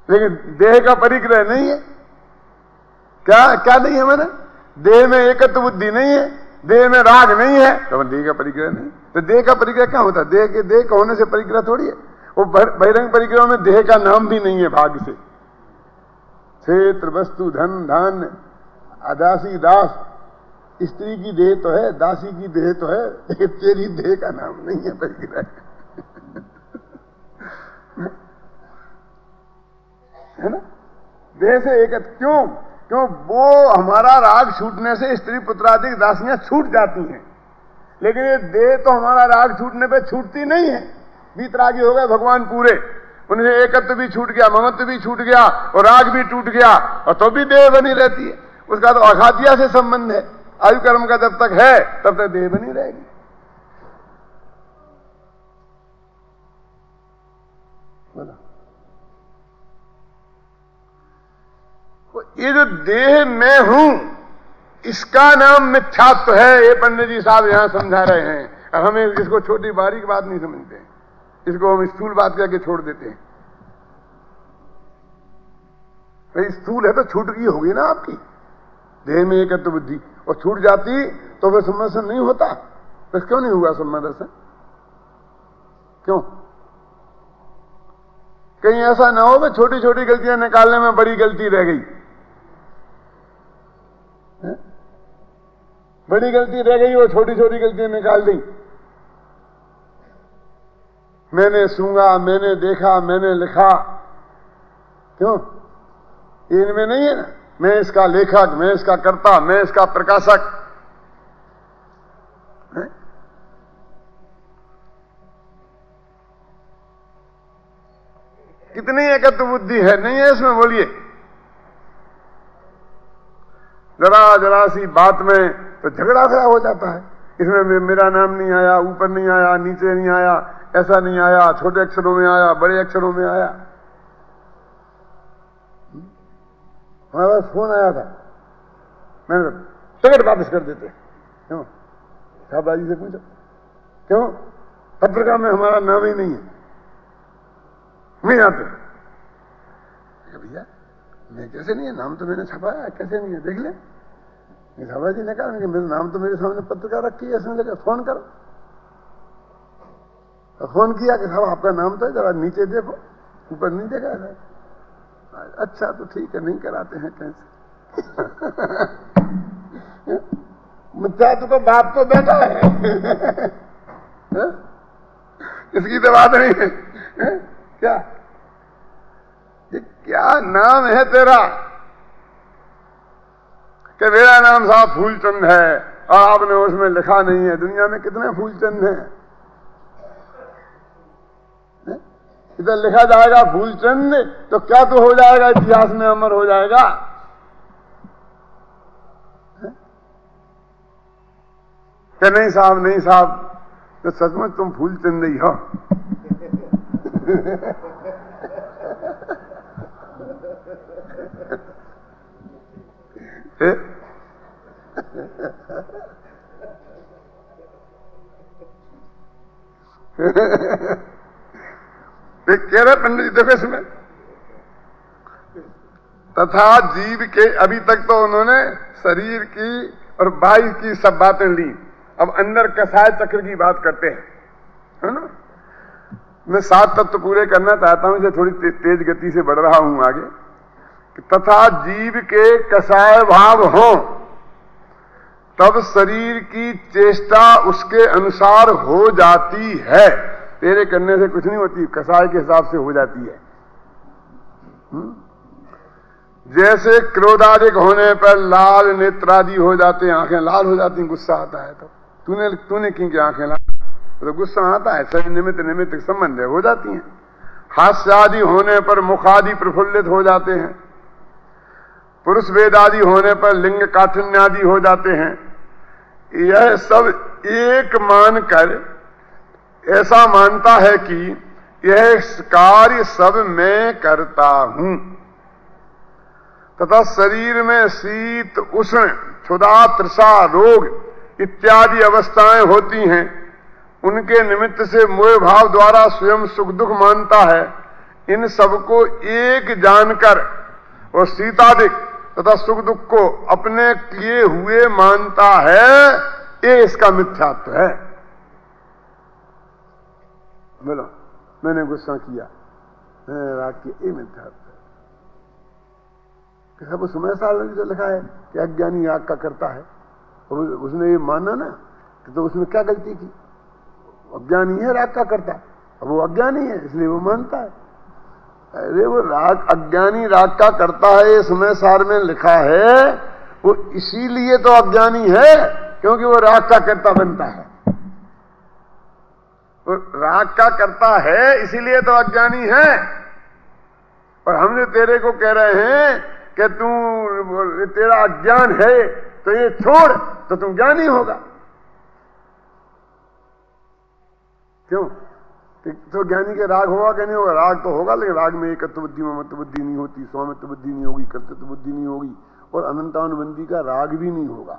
लेकिन देह का परिग्रह नहीं है। क्या क्या नहीं है? मैंने देह में एकत्व बुद्धि नहीं है, देह में राग नहीं है, तो देह का परिग्रह नहीं। तो देह का परिग्रह क्या होता है? देह के देह का होने से परिग्रह थोड़ी है। वो बहिरंग परिग्रह में देह का नाम भी नहीं है भाग्य से। क्षेत्र वस्तु धन धान्य अदासी दास, स्त्री की देह तो है, दासी की देह तो है, लेकिन तेरी देह का नाम नहीं है परिग्रह। है ना? देह से एकत्व क्यों? क्यों? वो हमारा राग छूटने से स्त्री पुत्रादि दासियां छूट जाती हैं, लेकिन ये देह तो हमारा राग छूटने पे छूटती नहीं है। वीतरागी हो गए भगवान पूरे, उनसे एकत्व भी छूट गया, ममत्व भी छूट गया और राग भी टूट गया, और तो भी देह बनी रहती है। उसका तो अघातिया से संबंध है। आयु कर्म का जब तक है तब तक देह बनी रहेगी। बोला ये जो देह मैं हूं, इसका नाम मिथ्यात्व है। ये पंडित जी साहब यहां समझा रहे हैं। अब हमें इसको छोटी बारीक बात नहीं समझते, इसको हम स्थूल बात करके छोड़ देते हैं। भाई स्थूल है तो छूट गई होगी ना आपकी देह में एकत्व बुद्धि, और छूट जाती तो वह सम्मर्शन नहीं होता। बस क्यों नहीं हुआ सम्मर्शन? क्यों? कहीं ऐसा ना हो कि छोटी छोटी गलतियां निकालने में बड़ी गलती रह गई, बड़ी गलती रह गई और छोटी छोटी गलतियां निकाल दी। मैंने सूंघा, मैंने देखा, मैंने लिखा, क्यों? इनमें नहीं है ना, मैं इसका लेखक, मैं इसका कर्ता, मैं इसका प्रकाशक। कितनी एकत्व बुद्धि है नहीं है इसमें? बोलिए। जरा जरा सी बात में तो झगड़ा सा हो जाता है। इसमें मेरा नाम नहीं आया, ऊपर नहीं आया, नीचे नहीं आया, ऐसा नहीं आया, छोटे अक्षरों में आया, बड़े अक्षरों में आया। हमारे पास फोन आया था, मैंने टिकट वापस कर देते। क्यों? शाहबाजी से पूछो, क्यों? पत्रिका में हमारा नाम ही नहीं है, नहीं आते। भैया मैं कैसे नहीं है, नाम तो मैंने छपाया, कैसे नहीं है, देख ले। शाहबाजी ने कहा कि मेरा नाम तो मेरे सामने पत्रिका रखी है, इसमें लगा फोन करो। तो फोन किया कि साहब आपका नाम तो है, जरा नीचे देखो, ऊपर नहीं देखा है। अच्छा तो ठीक है, नहीं कराते हैं कैसे। मुझे तो बाप तो बेटा है। इसकी तो बात नहीं है। क्या ये क्या नाम है तेरा? कि मेरा नाम साहब फूलचंद है, और आपने उसमें लिखा नहीं है। दुनिया में कितने फूलचंद हैं? इधर लिखा जाएगा फूलचंद तो क्या तो हो जाएगा, इतिहास में अमर हो जाएगा। कि नहीं साहब, नहीं साहब, तो सचमुच तुम फूलचंद ही हो। कह रहे पंडित जी देखो इसमें, तथा जीव के, अभी तक तो उन्होंने शरीर की और बाह्य की सब बातें ली, अब अंदर कसाय चक्र की बात करते हैं, है ना। मैं 7 तत्व पूरे करना चाहता हूं, इसे थोड़ी तेज गति से बढ़ रहा हूं आगे। तथा जीव के कसाय भाव हो तब शरीर की चेष्टा उसके अनुसार हो जाती है। तेरे करने से कुछ नहीं होती, कसाय के हिसाब से हो जाती है। जैसे क्रोधाधिक होने पर लाल नेत्रादि हो जाते हैं, आंखें लाल हो जाती हैं, गुस्सा आता है तो तूने की आंखें लाल, तो गुस्सा आता है, सही निमित्त संबंध है, हो जाती हैं। हास्यादि होने पर मुखादि प्रफुल्लित हो जाते हैं, पुरुष वेदादि होने पर लिंग काठिन्यादि हो जाते हैं। यह सब एक मानकर ऐसा मानता है कि यह कार्य सब मैं करता हूं, तथा शरीर में शीत उष्ण क्षुधा तृषा रोग इत्यादि अवस्थाएं होती हैं, उनके निमित्त से मोह भाव द्वारा स्वयं सुख दुख मानता है। इन सबको एक जानकर और शीतादिक तथा सुख दुख को अपने किए हुए मानता है, ये इसका मिथ्यात्व है। बोलो, मैंने गुस्सा किया, राग किया, ये मिथ्यात्व है। सब समय साल में जो लिखा है कि अज्ञानी राग का करता है, उसने ये माना ना, तो उसमें क्या गलती की? अज्ञानी है राग का करता, अब वो अज्ञानी है इसलिए वो मानता है। अरे वो राग, अज्ञानी राग का करता है, ये समय सार में लिखा है, वो इसीलिए तो अज्ञानी है क्योंकि वो राग का करता बनता है। वो राग का करता है इसीलिए तो अज्ञानी है। और हम जो तेरे को कह रहे हैं कि तू, तेरा अज्ञान है तो ये छोड़, तो तुम ज्ञानी होगा। क्यों? तो ज्ञानी के राग होगा कि नहीं होगा? राग तो होगा, लेकिन राग में एकत्व बुद्धि ममत्व बुद्धि नहीं होती, स्वामित्व बुद्धि नहीं होगी, कर्तृत्व बुद्धि नहीं होगी, और अनंतानुबंधी का राग भी नहीं होगा।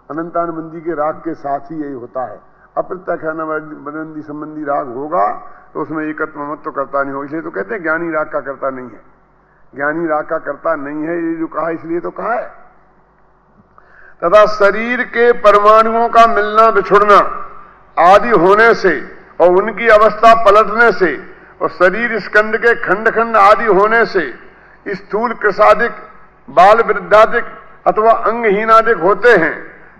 अनंतानुबंधी के राग के साथ ही यही होता है। अप्रत्यक्षानुबंधी संबंधी राग होगा तो उसमें एकत्व ममत्व करता नहीं होगा, इसलिए तो कहते हैं ज्ञानी राग का करता नहीं है। ज्ञानी राग का करता नहीं है, ये जो कहा इसलिए तो कहा है। तथा शरीर के परमाणुओं का मिलना बिछुड़ना आदि होने से और उनकी अवस्था पलटने से और शरीर स्कंद के खंड खंड आदि होने से स्थूल कृशादिक, बाल वृद्धादिक अथवा अंगहीनादिक होते हैं,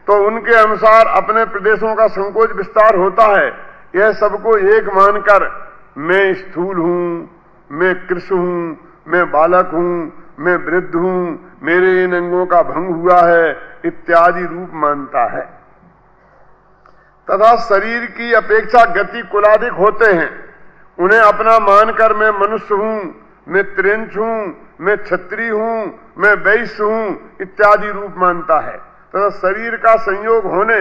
तो उनके अनुसार अपने प्रदेशों का संकोच विस्तार होता है। यह सबको एक मानकर मैं स्थूल हूं, मैं कृश हूं, मैं बालक हूं, मैं वृद्ध हूं, मेरे इन अंगों का भंग हुआ है इत्यादि रूप मानता है। तथा शरीर की अपेक्षा गति कुलादिक होते हैं, उन्हें अपना मानकर मैं मनुष्य हूं, मैं त्रिंच हूं, मैं क्षत्रिय हूं, मैं वैश्य हूं इत्यादि रूप मानता है। तथा शरीर का संयोग होने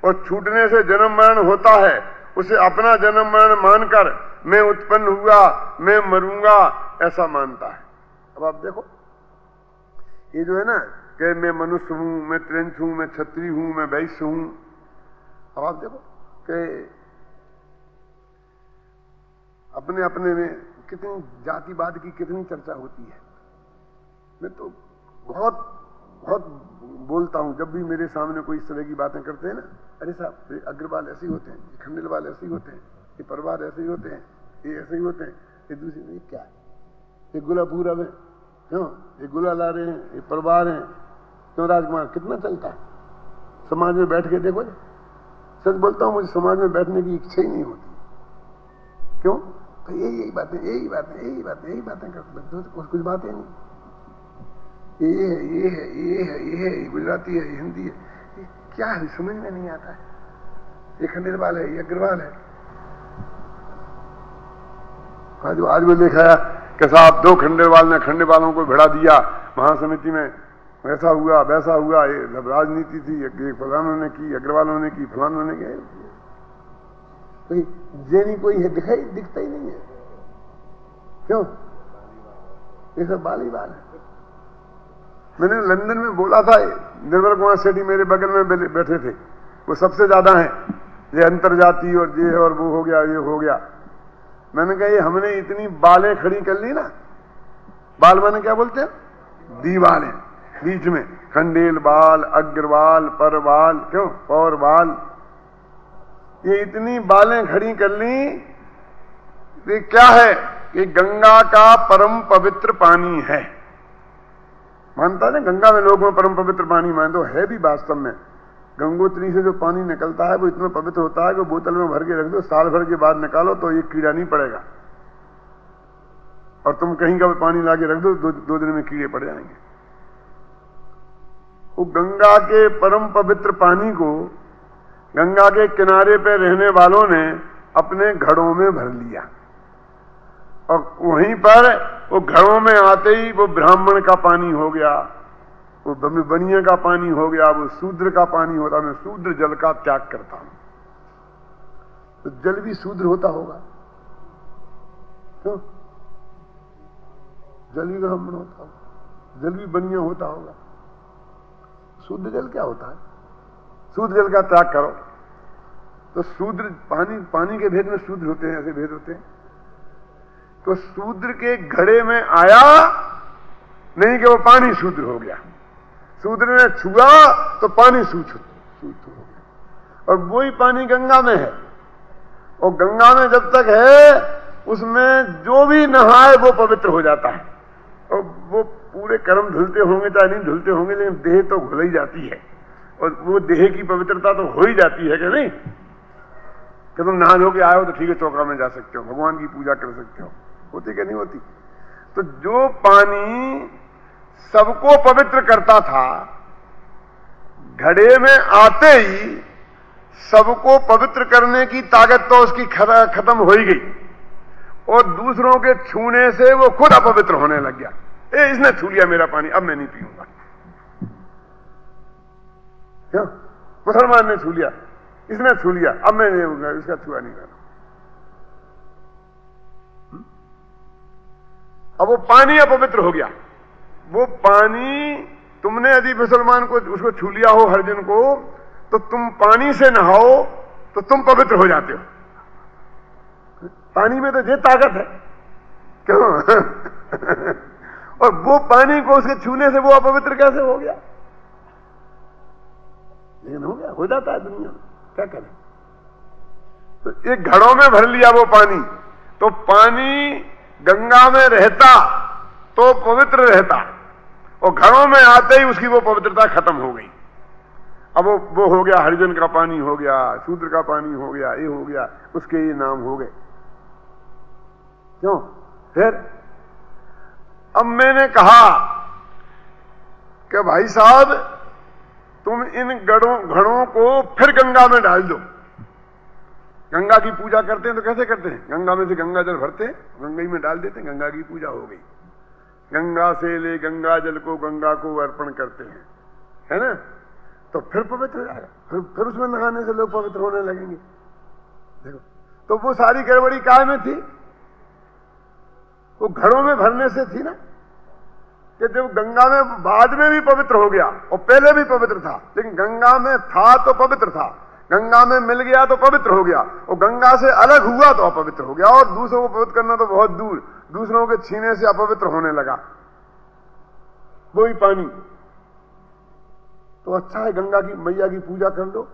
और छूटने से जन्म मरण होता है, उसे अपना जन्म मरण मानकर मैं उत्पन्न हुआ, मैं मरूंगा ऐसा मानता है। अब आप देखो, ये जो है ना कि मैं मनुष्य हूं, मैं त्रिंच हूं, मैं क्षत्रिय हूं, मैं वैश्य हूं। अब आप देखो कि अपने अपने में कितनी जातिवाद की कितनी चर्चा होती है। मैं तो बहुत बहुत बोलता हूं, जब भी मेरे सामने कोई इस तरह की बातें करते हैं ना, अरे साहब अग्रवाल ऐसे ही होते हैं, ये खंडेलवाल ऐसे ही होते हैं, ये परिवार ऐसे ही होते हैं, ये ऐसे ही होते हैं, ये दूसरे में क्या है, ये गुला पूरा में क्यों, ये गुला ला रहे हैं, ये परिवार हैं, क्यों राजकुमार कितना चलता है। समाज में बैठ के देखो, सच बोलता हूं, मुझे समाज में बैठने की इच्छा ही नहीं होती। क्यों? तो यही बातें करते, कुछ बातें नहीं, ये है, गुजराती है, ये हिंदी है, ये क्या है समझ में नहीं आता है। ये खंडेलवाल है, ये अग्रवाल है। आज वो देखा कि साहब 2 खंडेलवाल ने खंडेलवालों को भिड़ा दिया महासमिति में, ऐसा हुआ वैसा हुआ, ये राजनीति थी, एक फलानों ने की, अग्रवालों ने की, फलानों ने की। कोई जेनी कोई है दिखता ही नहीं है। क्यों? ये सब बाल ही बाल है। मैंने लंदन में बोला था, निर्मल कुमार सेठी मेरे बगल में बैठे थे, वो सबसे ज्यादा हैं, ये अंतरजाती और ये और वो हो गया, ये हो गया। मैंने कहा ये हमने इतनी बालें खड़ी कर ली ना, बाल माने क्या बोलते हैं, दीवालें, बीच में खंडेल बाल, अग्रवाल, परवाल, क्यों और बाल, ये इतनी बालें खड़ी कर ली। ये क्या है कि गंगा का परम पवित्र पानी है। मानता है गंगा में लोग परम पवित्र पानी मानते हो, है भी वास्तव में। गंगोत्री से जो पानी निकलता है वो इतना पवित्र होता है कि बोतल में भर के रख दो, साल भर के बाद निकालो तो ये कीड़ा नहीं पड़ेगा, और तुम कहीं का पानी लाके रख दो, दो दिन में कीड़े पड़ जाएंगे। वो गंगा के परम पवित्र पानी को गंगा के किनारे पे रहने वालों ने अपने घड़ों में भर लिया, और वहीं पर वो घरों में आते ही वो ब्राह्मण का पानी हो गया, वो बनिया का पानी हो गया, वो शूद्र का पानी होता। मैं शूद्र जल का त्याग करता हूं, तो जल भी शूद्र होता होगा, क्यों? जल भी ब्राह्मण होता होगा, जल भी बनिया होता होगा। शुद्ध जल क्या होता है? शुद्ध जल का त्याग करो। तो शूद्र पानी के भेद में शूद्र होते हैं, ऐसे भेद होते हैं। तो शूद्र के घड़े में आया नहीं कि वो पानी शूद्र हो गया, शूद्र ने छुआ तो पानी शूद्र हो गया। और वही पानी गंगा में है, और गंगा में जब तक है उसमें जो भी नहाए वो पवित्र हो जाता है। और वो पूरे कर्म धुलते होंगे चाहे नहीं धुलते होंगे, लेकिन देह तो घुल ही जाती है, और वो देह की पवित्रता तो हो ही जाती है कि नहीं, कि तुम नहा धो के आए हो तो ठीक है, चौका में जा सकते हो, भगवान की पूजा कर सकते हो, होती कि नहीं होती। तो जो पानी सबको पवित्र करता था, घड़े में आते ही सबको पवित्र करने की ताकत तो उसकी खत्म हो ही गई, और दूसरों के छूने से वो खुद अपवित्र होने लग गया। इसने छू लिया मेरा पानी, अब मैं नहीं पीऊंगा। क्यों? मुसलमान ने छू लिया, इसने छू लिया, अब मैं नहीं पीऊंगा, इसका छुआ नहीं करना। अब वो पानी अपवित्र हो गया। वो पानी तुमने यदि मुसलमान को उसको छू लिया हो, हर जन को, तो तुम पानी से नहाओ तो तुम पवित्र हो जाते हो। पानी में तो ये ताकत है, क्यों? और वो पानी को उसके छूने से वो अपवित्र कैसे हो गया? लेकिन हो गया, हो जाता है दुनिया में, क्या करें। तो एक घड़ों में भर लिया वो पानी, तो पानी गंगा में रहता तो पवित्र रहता, और घरों में आते ही उसकी वो पवित्रता खत्म हो गई। अब वो हो गया, हरिजन का पानी हो गया, शूद्र का पानी हो गया, ये हो गया, उसके ये नाम हो गए। क्यों? फिर अब मैंने कहा कि भाई साहब तुम इन घड़ों को फिर गंगा में डाल दो। गंगा की पूजा करते हैं तो कैसे करते हैं? गंगा में से गंगा जल भरते हैं, गंगा में डाल देते हैं, गंगा की पूजा हो गई। गंगा से ले गंगा जल को गंगा को अर्पण करते हैं, है ना? तो फिर पवित्र हो जाएगा, फिर उसमें नहाने से लोग पवित्र होने लगेंगे। देखो, तो वो सारी गड़बड़ी काय में थी? वो घड़ों में भरने से थी ना, कि जब गंगा में बाद में भी पवित्र हो गया, और पहले भी पवित्र था, लेकिन गंगा में था तो पवित्र था, गंगा में मिल गया तो पवित्र हो गया, और गंगा से अलग हुआ तो अपवित्र हो गया, और दूसरों को पवित्र करना तो बहुत दूर, दूसरों के छीने से अपवित्र होने लगा वही पानी। तो अच्छा है गंगा की मैया की पूजा कर लो,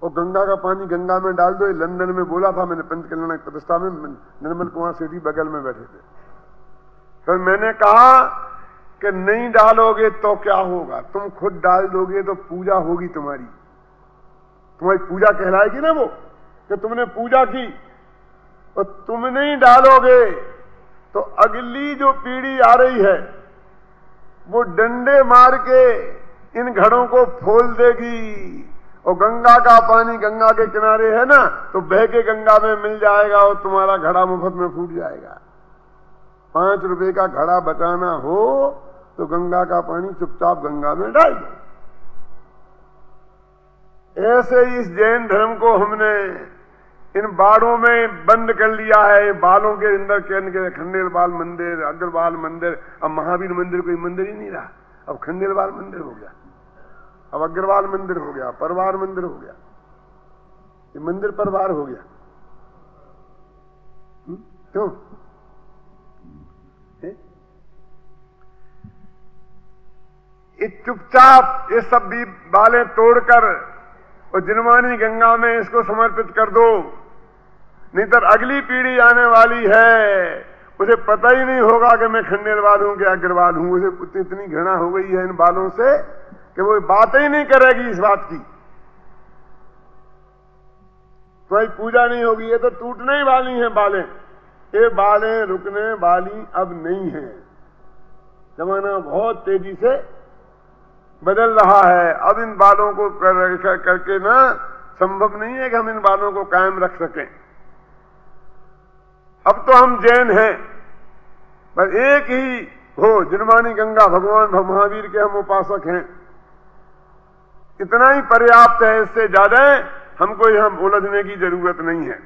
और गंगा का पानी गंगा में डाल दो। लंदन में बोला था मैंने, पंच कल्याण प्रतिष्ठा में, निर्मल कुमार सेठी बगल में बैठे थे। तो मैंने कहा कि नहीं डालोगे तो क्या होगा, तुम खुद डाल दोगे तो पूजा होगी तुम्हारी पूजा कहलाएगी ना वो, कि तुमने पूजा की, और तुम नहीं डालोगे तो अगली जो पीढ़ी आ रही है वो डंडे मार के इन घड़ों को खोल देगी, और गंगा का पानी गंगा के किनारे है ना, तो बह के गंगा में मिल जाएगा, और तुम्हारा घड़ा मुफ्त में फूट जाएगा। 5 रुपए का घड़ा बचाना हो तो गंगा का पानी चुपचाप गंगा में डाल दो। ऐसे ही इस जैन धर्म को हमने इन बाड़ों में बंद कर लिया है, बालों के अंदर के खंडेल बाल मंदिर, अग्रवाल मंदिर, अब महावीर मंदिर कोई मंदिर ही नहीं रहा। अब खंडेलवाल मंदिर हो गया, अब अग्रवाल मंदिर हो गया, परवार मंदिर हो गया, ये मंदिर परवार हो गया। क्यों? ये चुपचाप ये सब भी बालें तोड़कर और जिनवानी गंगा में इसको समर्पित कर दो, नहीं तो अगली पीढ़ी आने वाली है, उसे पता ही नहीं होगा कि मैं खंडेलवाल हूं कि अग्रवाल हूं। उसे इतनी घृणा हो गई है इन बालों से कि वो बात ही नहीं करेगी इस बात की, तो पूजा नहीं होगी। ये तो टूटने ही वाली हैं बालें, ये बालें रुकने वाली अब नहीं है। जमाना बहुत तेजी से बदल रहा है। अब इन बालों को करके ना संभव नहीं है कि हम इन बालों को कायम रख सकें। अब तो हम जैन हैं, बस एक ही हो जिनवानी गंगा, भगवान महावीर के हम उपासक हैं, इतना ही पर्याप्त है। इससे ज्यादा हमको यहां उलझने की जरूरत नहीं है।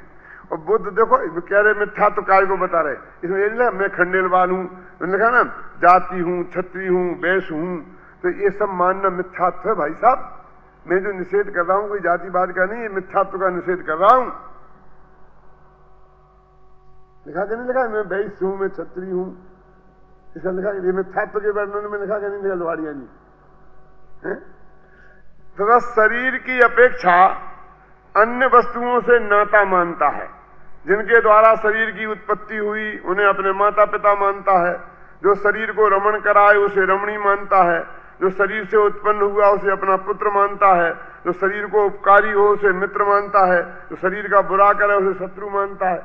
और बुद्ध देखो कह रहे मिथ्या तो काय को बता रहे, इसमें ये लिखा मैं खंडेलवाल हूं, लिखा ना जाति हूं, क्षत्रिय हूं, वैश्य हूं, तो ये सब मानना मिथ्यात्व है भाई साहब। मैं जो निषेध कर रहा हूं कोई जातिवाद का नहीं, ये मिथ्यात्व का निषेध कर रहा हूं। लिखा कि नहीं लिखा मैं वैश्य हूं, मैं क्षत्रिय हूं, इसका लिखा ये मिथ्यात्व के वर्णन में लिखा कि नहीं लिखा लोहारिया जी? तो बस शरीर की अपेक्षा अन्य वस्तुओं से नाता मानता है। जिनके द्वारा शरीर की उत्पत्ति हुई उन्हें अपने माता पिता मानता है, जो शरीर को रमण कराए उसे रमणी मानता है, जो शरीर से उत्पन्न हुआ उसे अपना पुत्र मानता है, जो शरीर को उपकारी हो उसे मित्र मानता है, जो शरीर का बुरा करे उसे शत्रु मानता है।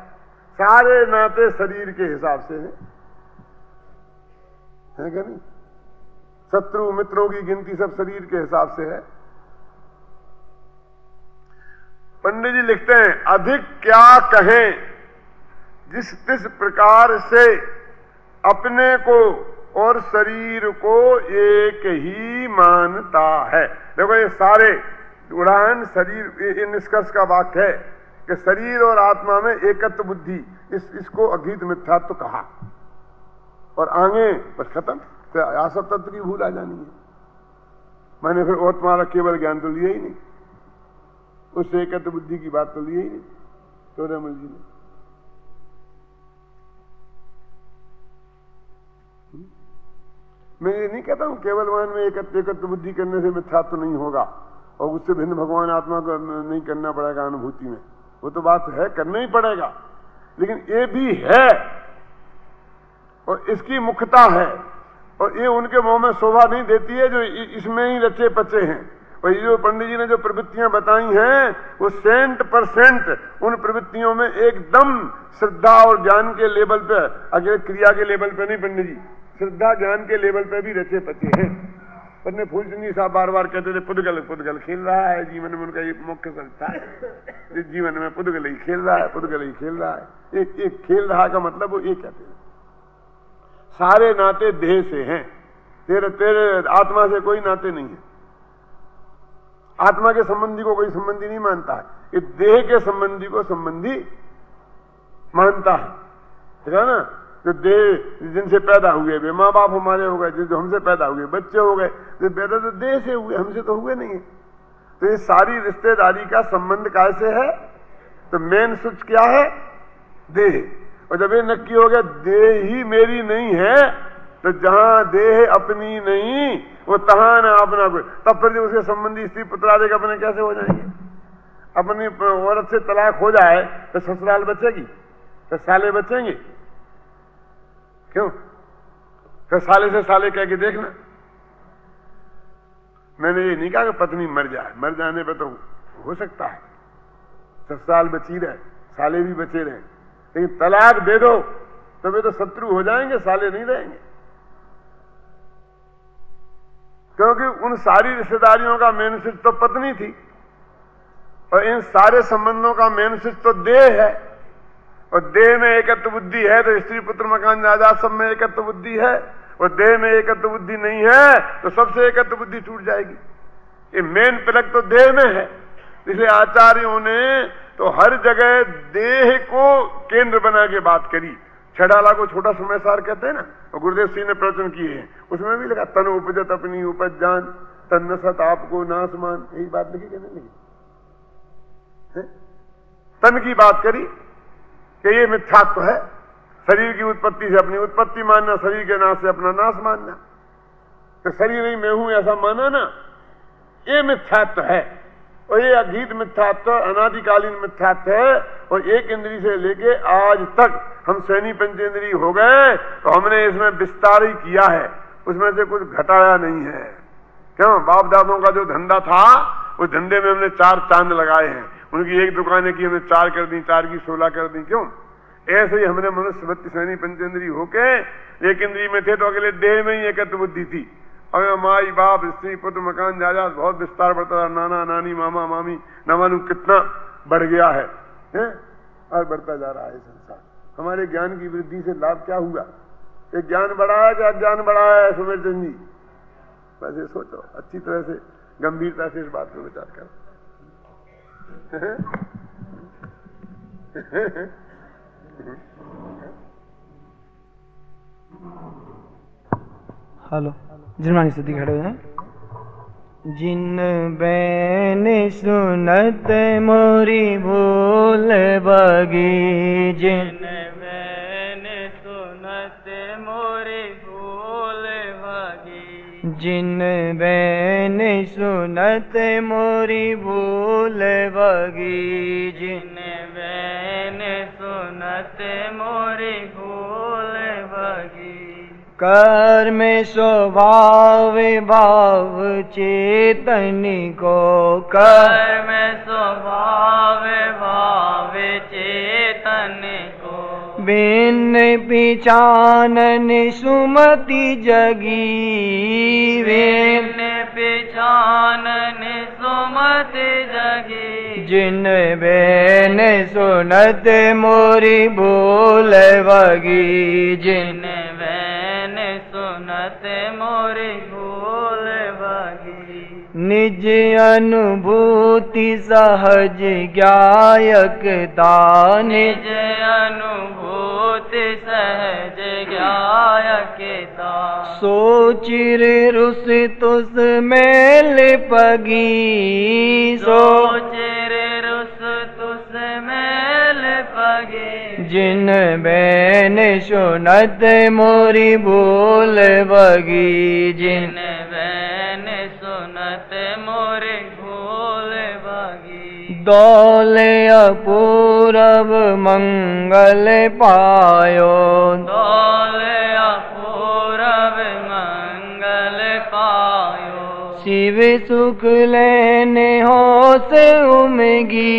सारे नाते शरीर के हिसाब से हैं, है क्या नहीं? शत्रु मित्रों की गिनती सब शरीर के हिसाब से है। पंडित जी लिखते हैं अधिक क्या कहें, जिस प्रकार से अपने को और शरीर को एक ही मानता है। देखो ये सारे उदाहरण शरीर, ये निष्कर्ष का वाक्य है कि शरीर और आत्मा में एकत्व बुद्धि, इसको अघीत मिथ्यात्व कहा। और आगे बस खत्म, तो आसव तत्व की भूल आ जानी है। मैंने फिर और तुम्हारा केवल ज्ञान तो लिया ही नहीं, उससे एकत्व बुद्धि की बात तो ली ही नहीं तोरेमल जी ने। मैं ये नहीं कहता हूं केवलवान में एकत्व बुद्धि करने से मिथ्यात्व नहीं होगा और उससे भिन्न भगवान आत्मा को नहीं करना पड़ेगा अनुभूति में, वो तो बात है, करना ही पड़ेगा। लेकिन ये भी है और इसकी मुख्यता है, और ये उनके मुंह में शोभा नहीं देती है जो इसमें ही रचे पचे हैं। और ये जो पंडित जी ने जो प्रवृत्तियां बताई हैं वो 100% उन प्रवृत्तियों में एकदम श्रद्धा और ज्ञान के लेवल पे, अगर क्रिया के लेवल पे नहीं पंडित जी, श्रद्धा ज्ञान के लेवल पे भी रचे पचे हैं। पन्ने फूलचंद जी साहब बार बार कहते थे पुद्गल पुद्गल खेल रहा है जीवन में, उनका ये मुख्य संस्था है जीवन में, पुद्गल ही खेल रहा है, पुद्गल ही खेल रहा है। एक खेल रहा का मतलब वो ये कहते हैं सारे नाते देह से हैं, तेरे आत्मा से कोई नाते नहीं है। आत्मा के संबंधी को कोई संबंधी नहीं मानता है, ये देह के संबंधी को संबंधी मानता है, ठीक है ना? जो देह जिनसे पैदा हुए, वे माँ बाप हमारे हो गए, जो हमसे पैदा हुए बच्चे हो गए, तो पैदा तो देह से हुए, हमसे तो हुए नहीं है। तो ये सारी रिश्तेदारी का संबंध कैसे है? तो मेन स्विच क्या है? देह। और जब ये नक्की हो गया देह ही मेरी नहीं है, तो जहां देह अपनी नहीं वो तहां ना अपना कोई, तब फिर उसके संबंधी स्त्री पुत्रादि अपने कैसे हो जाएंगे? अपनी औरत से तलाक हो जाए तो ससुराल बचेगी, तो साले बचेंगे क्यों? फिर साले से साले कह के देखना। मैंने ये नहीं कहा कि पत्नी मर जाए, मर जाने पे तो हो सकता है ससुराल बची रहे, साले भी बचे रहे, लेकिन तलाक दे दो तो वे तो शत्रु हो जाएंगे, साले नहीं रहेंगे। क्योंकि उन सारी रिश्तेदारियों का मेन स्विच तो पत्नी थी और इन सारे संबंधों का मेन स्विच तो देह है, और देह में एकत्व बुद्धि है तो स्त्री पुत्र मकान जायदाद सब में एकत्व बुद्धि है, और देह में एकत्व बुद्धि नहीं है तो सबसे एकत्व बुद्धि टूट जाएगी। ये मेन प्लग तो देह में है। इसलिए आचार्यों ने तो हर जगह देह को केंद्र बना के बात करी, छड़ाला को छोटा समय सार कहते हैं ना, और गुरुदेव सिंह ने प्रवचन किए हैं, उसमें भी लिखा तन उपजत अपनी उपज जान, तन नसत आपको नासमान, यही बात लिखी कहने लगी। तन की बात करी कि ये मिथ्यात्व है, शरीर की उत्पत्ति से अपनी उत्पत्ति मानना, शरीर के नाश से अपना नाश मानना, तो शरीर नहीं मैं हूं ऐसा माना ना, ये मिथ्यात्व है। और ये अघीत मिथ्यात्व अनादिकालीन मिथ्यात्व है। और एक इंद्री से लेके आज तक हम सैनी पंचेंद्री हो गए, तो हमने इसमें विस्तार ही किया है, उसमें से कुछ घटाया नहीं है। क्यों? बाप दादों का जो धंधा था उस धंधे में हमने 4 चांद लगाए हैं। उनकी एक दुकान है कि हमने 4 कर दी, 4 की 16 कर दी। क्यों? ऐसे ही हमने मनुष्य वृत्ति सैनी पंचेंद्री होके एक इंद्री में थे तो अगले देह में ही एकत्व बुद्धि थी। अगर माई बाप स्त्री पुत्र मकान जायदाद बहुत विस्तार बढ़ता रहा, नाना नानी मामा मामी न मालूम कितना बढ़ गया है, और बढ़ता जा रहा है संसार। हमारे ज्ञान की वृद्धि से लाभ क्या हुआ? ये ज्ञान बढ़ा है क्या अज्ञान बढ़ा है? सुमेर चंद जी वैसे सोचो, अच्छी तरह से गंभीरता से इस बात पर विचार करो। हेलो, जिनवाणी स्तुति खड़े हैं। जिन बैन सुनत मोरी भूल बगी, जिन बैन सुनत मोरी भूल बगी, जिन बैन सुनत मोरी भूल बगी, जिन बैन सुनत मोरी भूल बगी। कर्म स्वभाव भाव चेतन को, कर्म स्वभाव भाव चेतन को, बिन पिछानन सुमति जगी, बिन पिछानन सुमति जगी। जिन बैन सुनत मोरी भूल बगी, जिन सुनत मोरी भूल बगी। निज अनुभूति सहज ज्ञायकता, निज अनुभूति सहज ज्ञायकता। सोचिर रुस तुस मेल पगी, सोचिर रुस तुस मेल पगी। जिन बैन सुनत मोरी भूल बगी, जिन बैन सुनत मोरी भूल बगी। दौल अपूरब मंगल पायो, दौल अपूरब मंगल पायो। शिव सुख लेने होश उमगी,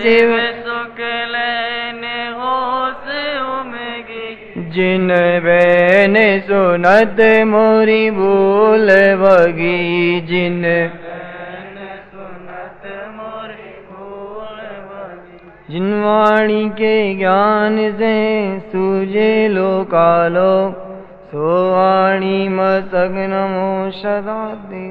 शिव सुख लेने होश उमगी। जिन बैन सुनत मोरी भूल बगी, जिन बैन सुनत मोरी भूल बगी। जिनवाणी के ज्ञान से सूझे लोकालोक, सो वाणी मसग्न मोह सदा दे।